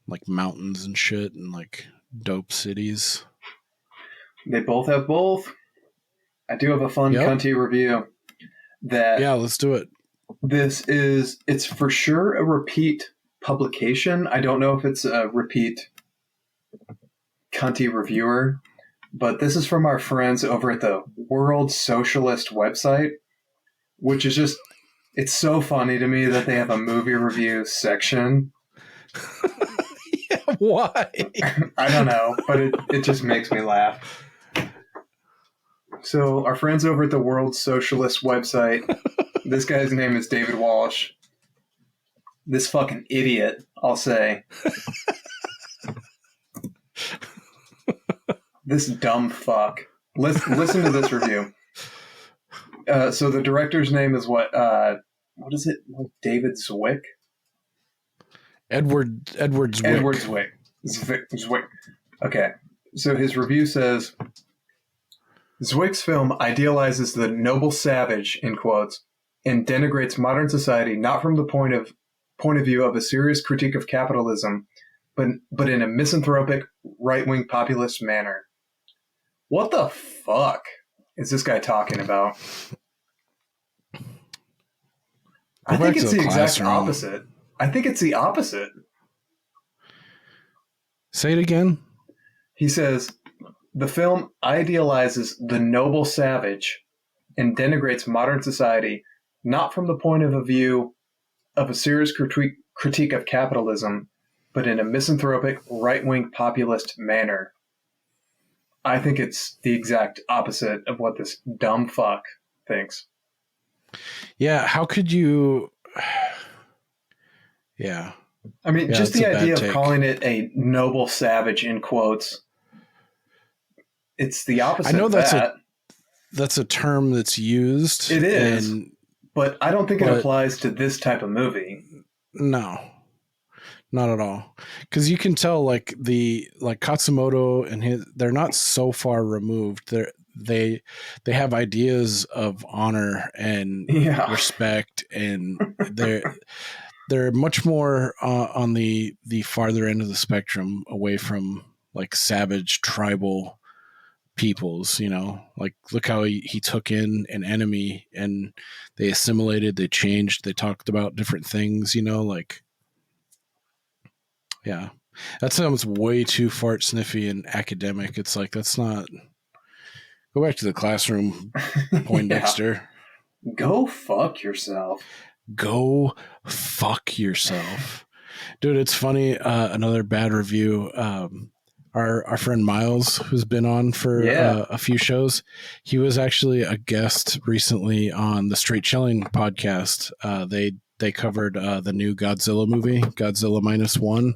like mountains and shit, and like dope cities. They both have both. I do have a fun cunty review. Yeah, let's do it. It's for sure a repeat publication. I don't know if it's a repeat cunty reviewer, but this is from our friends over at the World Socialist website, which is just, it's so funny to me that they have a movie review section. Yeah, why? I don't know, but it just makes me laugh. So our friends over at the World Socialist website, this guy's name is David Walsh. This fucking idiot, I'll say. This dumb fuck. Listen to this review. So the director's name is what is it? David Zwick? Edward Zwick. Edward Zwick. Zwick. Okay. So his review says, Zwick's film idealizes the noble savage, in quotes, and denigrates modern society not from the point of view of a serious critique of capitalism, but in a misanthropic, right-wing populist manner. What the fuck is this guy talking about? I think it's the exact opposite. I think it's the opposite. Say it again. He says, the film idealizes the noble savage and denigrates modern society not from the point of view of a serious critique of capitalism, but in a misanthropic, right-wing populist manner. I think it's the exact opposite of what this dumb fuck thinks. Yeah, how could you... Yeah. I mean, just the idea of calling it a noble savage, in quotes, it's the opposite. I know of that's a term that's used. It is, but I don't think it applies to this type of movie. No, not at all. Because you can tell, like Katsumoto and they're not so far removed. They have ideas of honor and respect, and they're much more on the farther end of the spectrum, away from like savage tribal peoples, you know. Like, look how he took in an enemy and they assimilated, they changed, they talked about different things, you know, like, yeah. That sounds way too fart sniffy and academic. It's like, that's not... Go back to the classroom, Poindexter. Go fuck yourself. Go fuck yourself. Dude, it's funny. Another bad review. Our friend Miles, who's been on for a few shows, he was actually a guest recently on the Straight Chilling podcast. They covered the new Godzilla movie, Godzilla -1.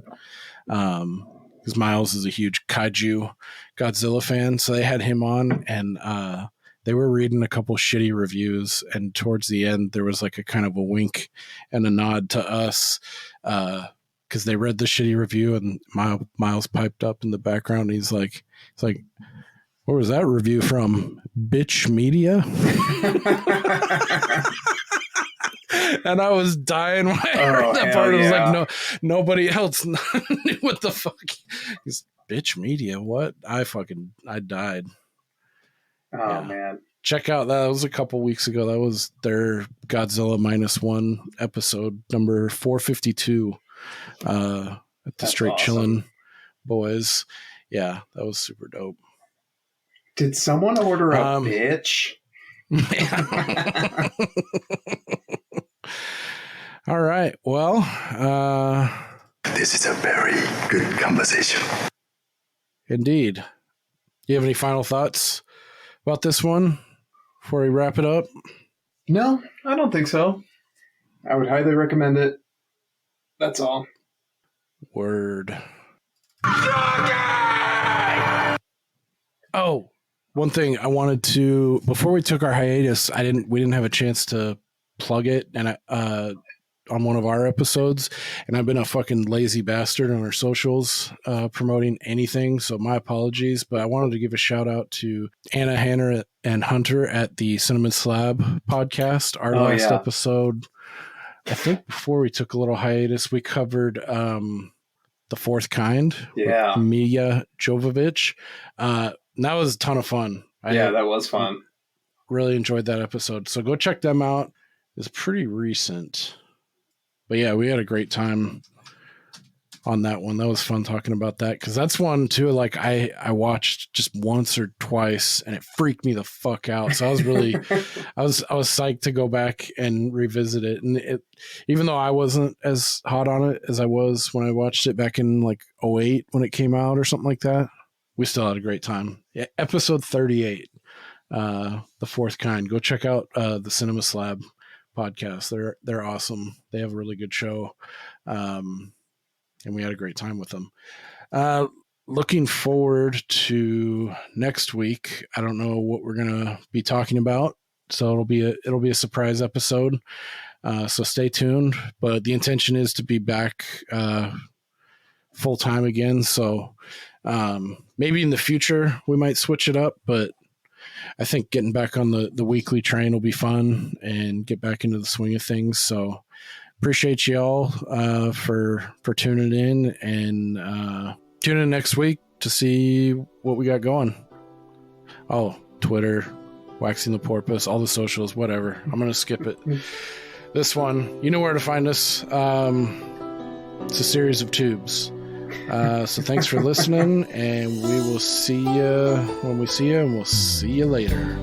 Because Miles is a huge kaiju Godzilla fan, so they had him on, and they were reading a couple shitty reviews, and towards the end there was like a kind of a wink and a nod to us, because they read the shitty review, and Miles piped up in the background, and he's like, "Where was that review from? Bitch Media?" And I was dying when I heard that part. I was like, no, nobody else knew what the fuck. He's Bitch Media. What? I died. Oh, man. Check out, that was a couple weeks ago. That was their Godzilla -1 episode number 452 at the Straight Chillin' Boys. Yeah, that was super dope. Did someone order a bitch? All right. Well, this is a very good conversation. Indeed. You have any final thoughts about this one before we wrap it up? No, I don't think so. I would highly recommend it. That's all. Word. Oh, one thing I wanted to, before we took our hiatus, we didn't have a chance to plug it and on one of our episodes, and I've been a fucking lazy bastard on our socials promoting anything, so my apologies, but I wanted to give a shout out to Anna, Hannah, and Hunter at the Cinnamon Slab podcast. Our last episode, I think before we took a little hiatus, we covered The Fourth Kind with Mia Jovovich. That was a ton of fun. That was fun. Really enjoyed that episode. So go check them out. It's pretty recent. But yeah, we had a great time on that one. That was fun talking about that. Because that's one, too, like I watched just once or twice, and it freaked me the fuck out. So I was really, I was psyched to go back and revisit it. And even though I wasn't as hot on it as I was when I watched it back in like 2008 when it came out or something like that, we still had a great time. Yeah, episode 38, The Fourth Kind. Go check out the Cinema Slab podcast. They're awesome. They have a really good show. And we had a great time with them. Looking forward to next week. I don't know what we're gonna be talking about, so it'll be a surprise episode. So stay tuned. But the intention is to be back full time again. So maybe in the future we might switch it up, but I think getting back on the weekly train will be fun and get back into the swing of things. So appreciate y'all for tuning in, and tune in next week to see what we got going. Oh, Twitter, Waxing the Porpoise, all the socials, whatever. I'm going to skip it. This one, you know where to find us. It's a series of tubes. So thanks for listening, and we will see you when we see you, and we'll see you later.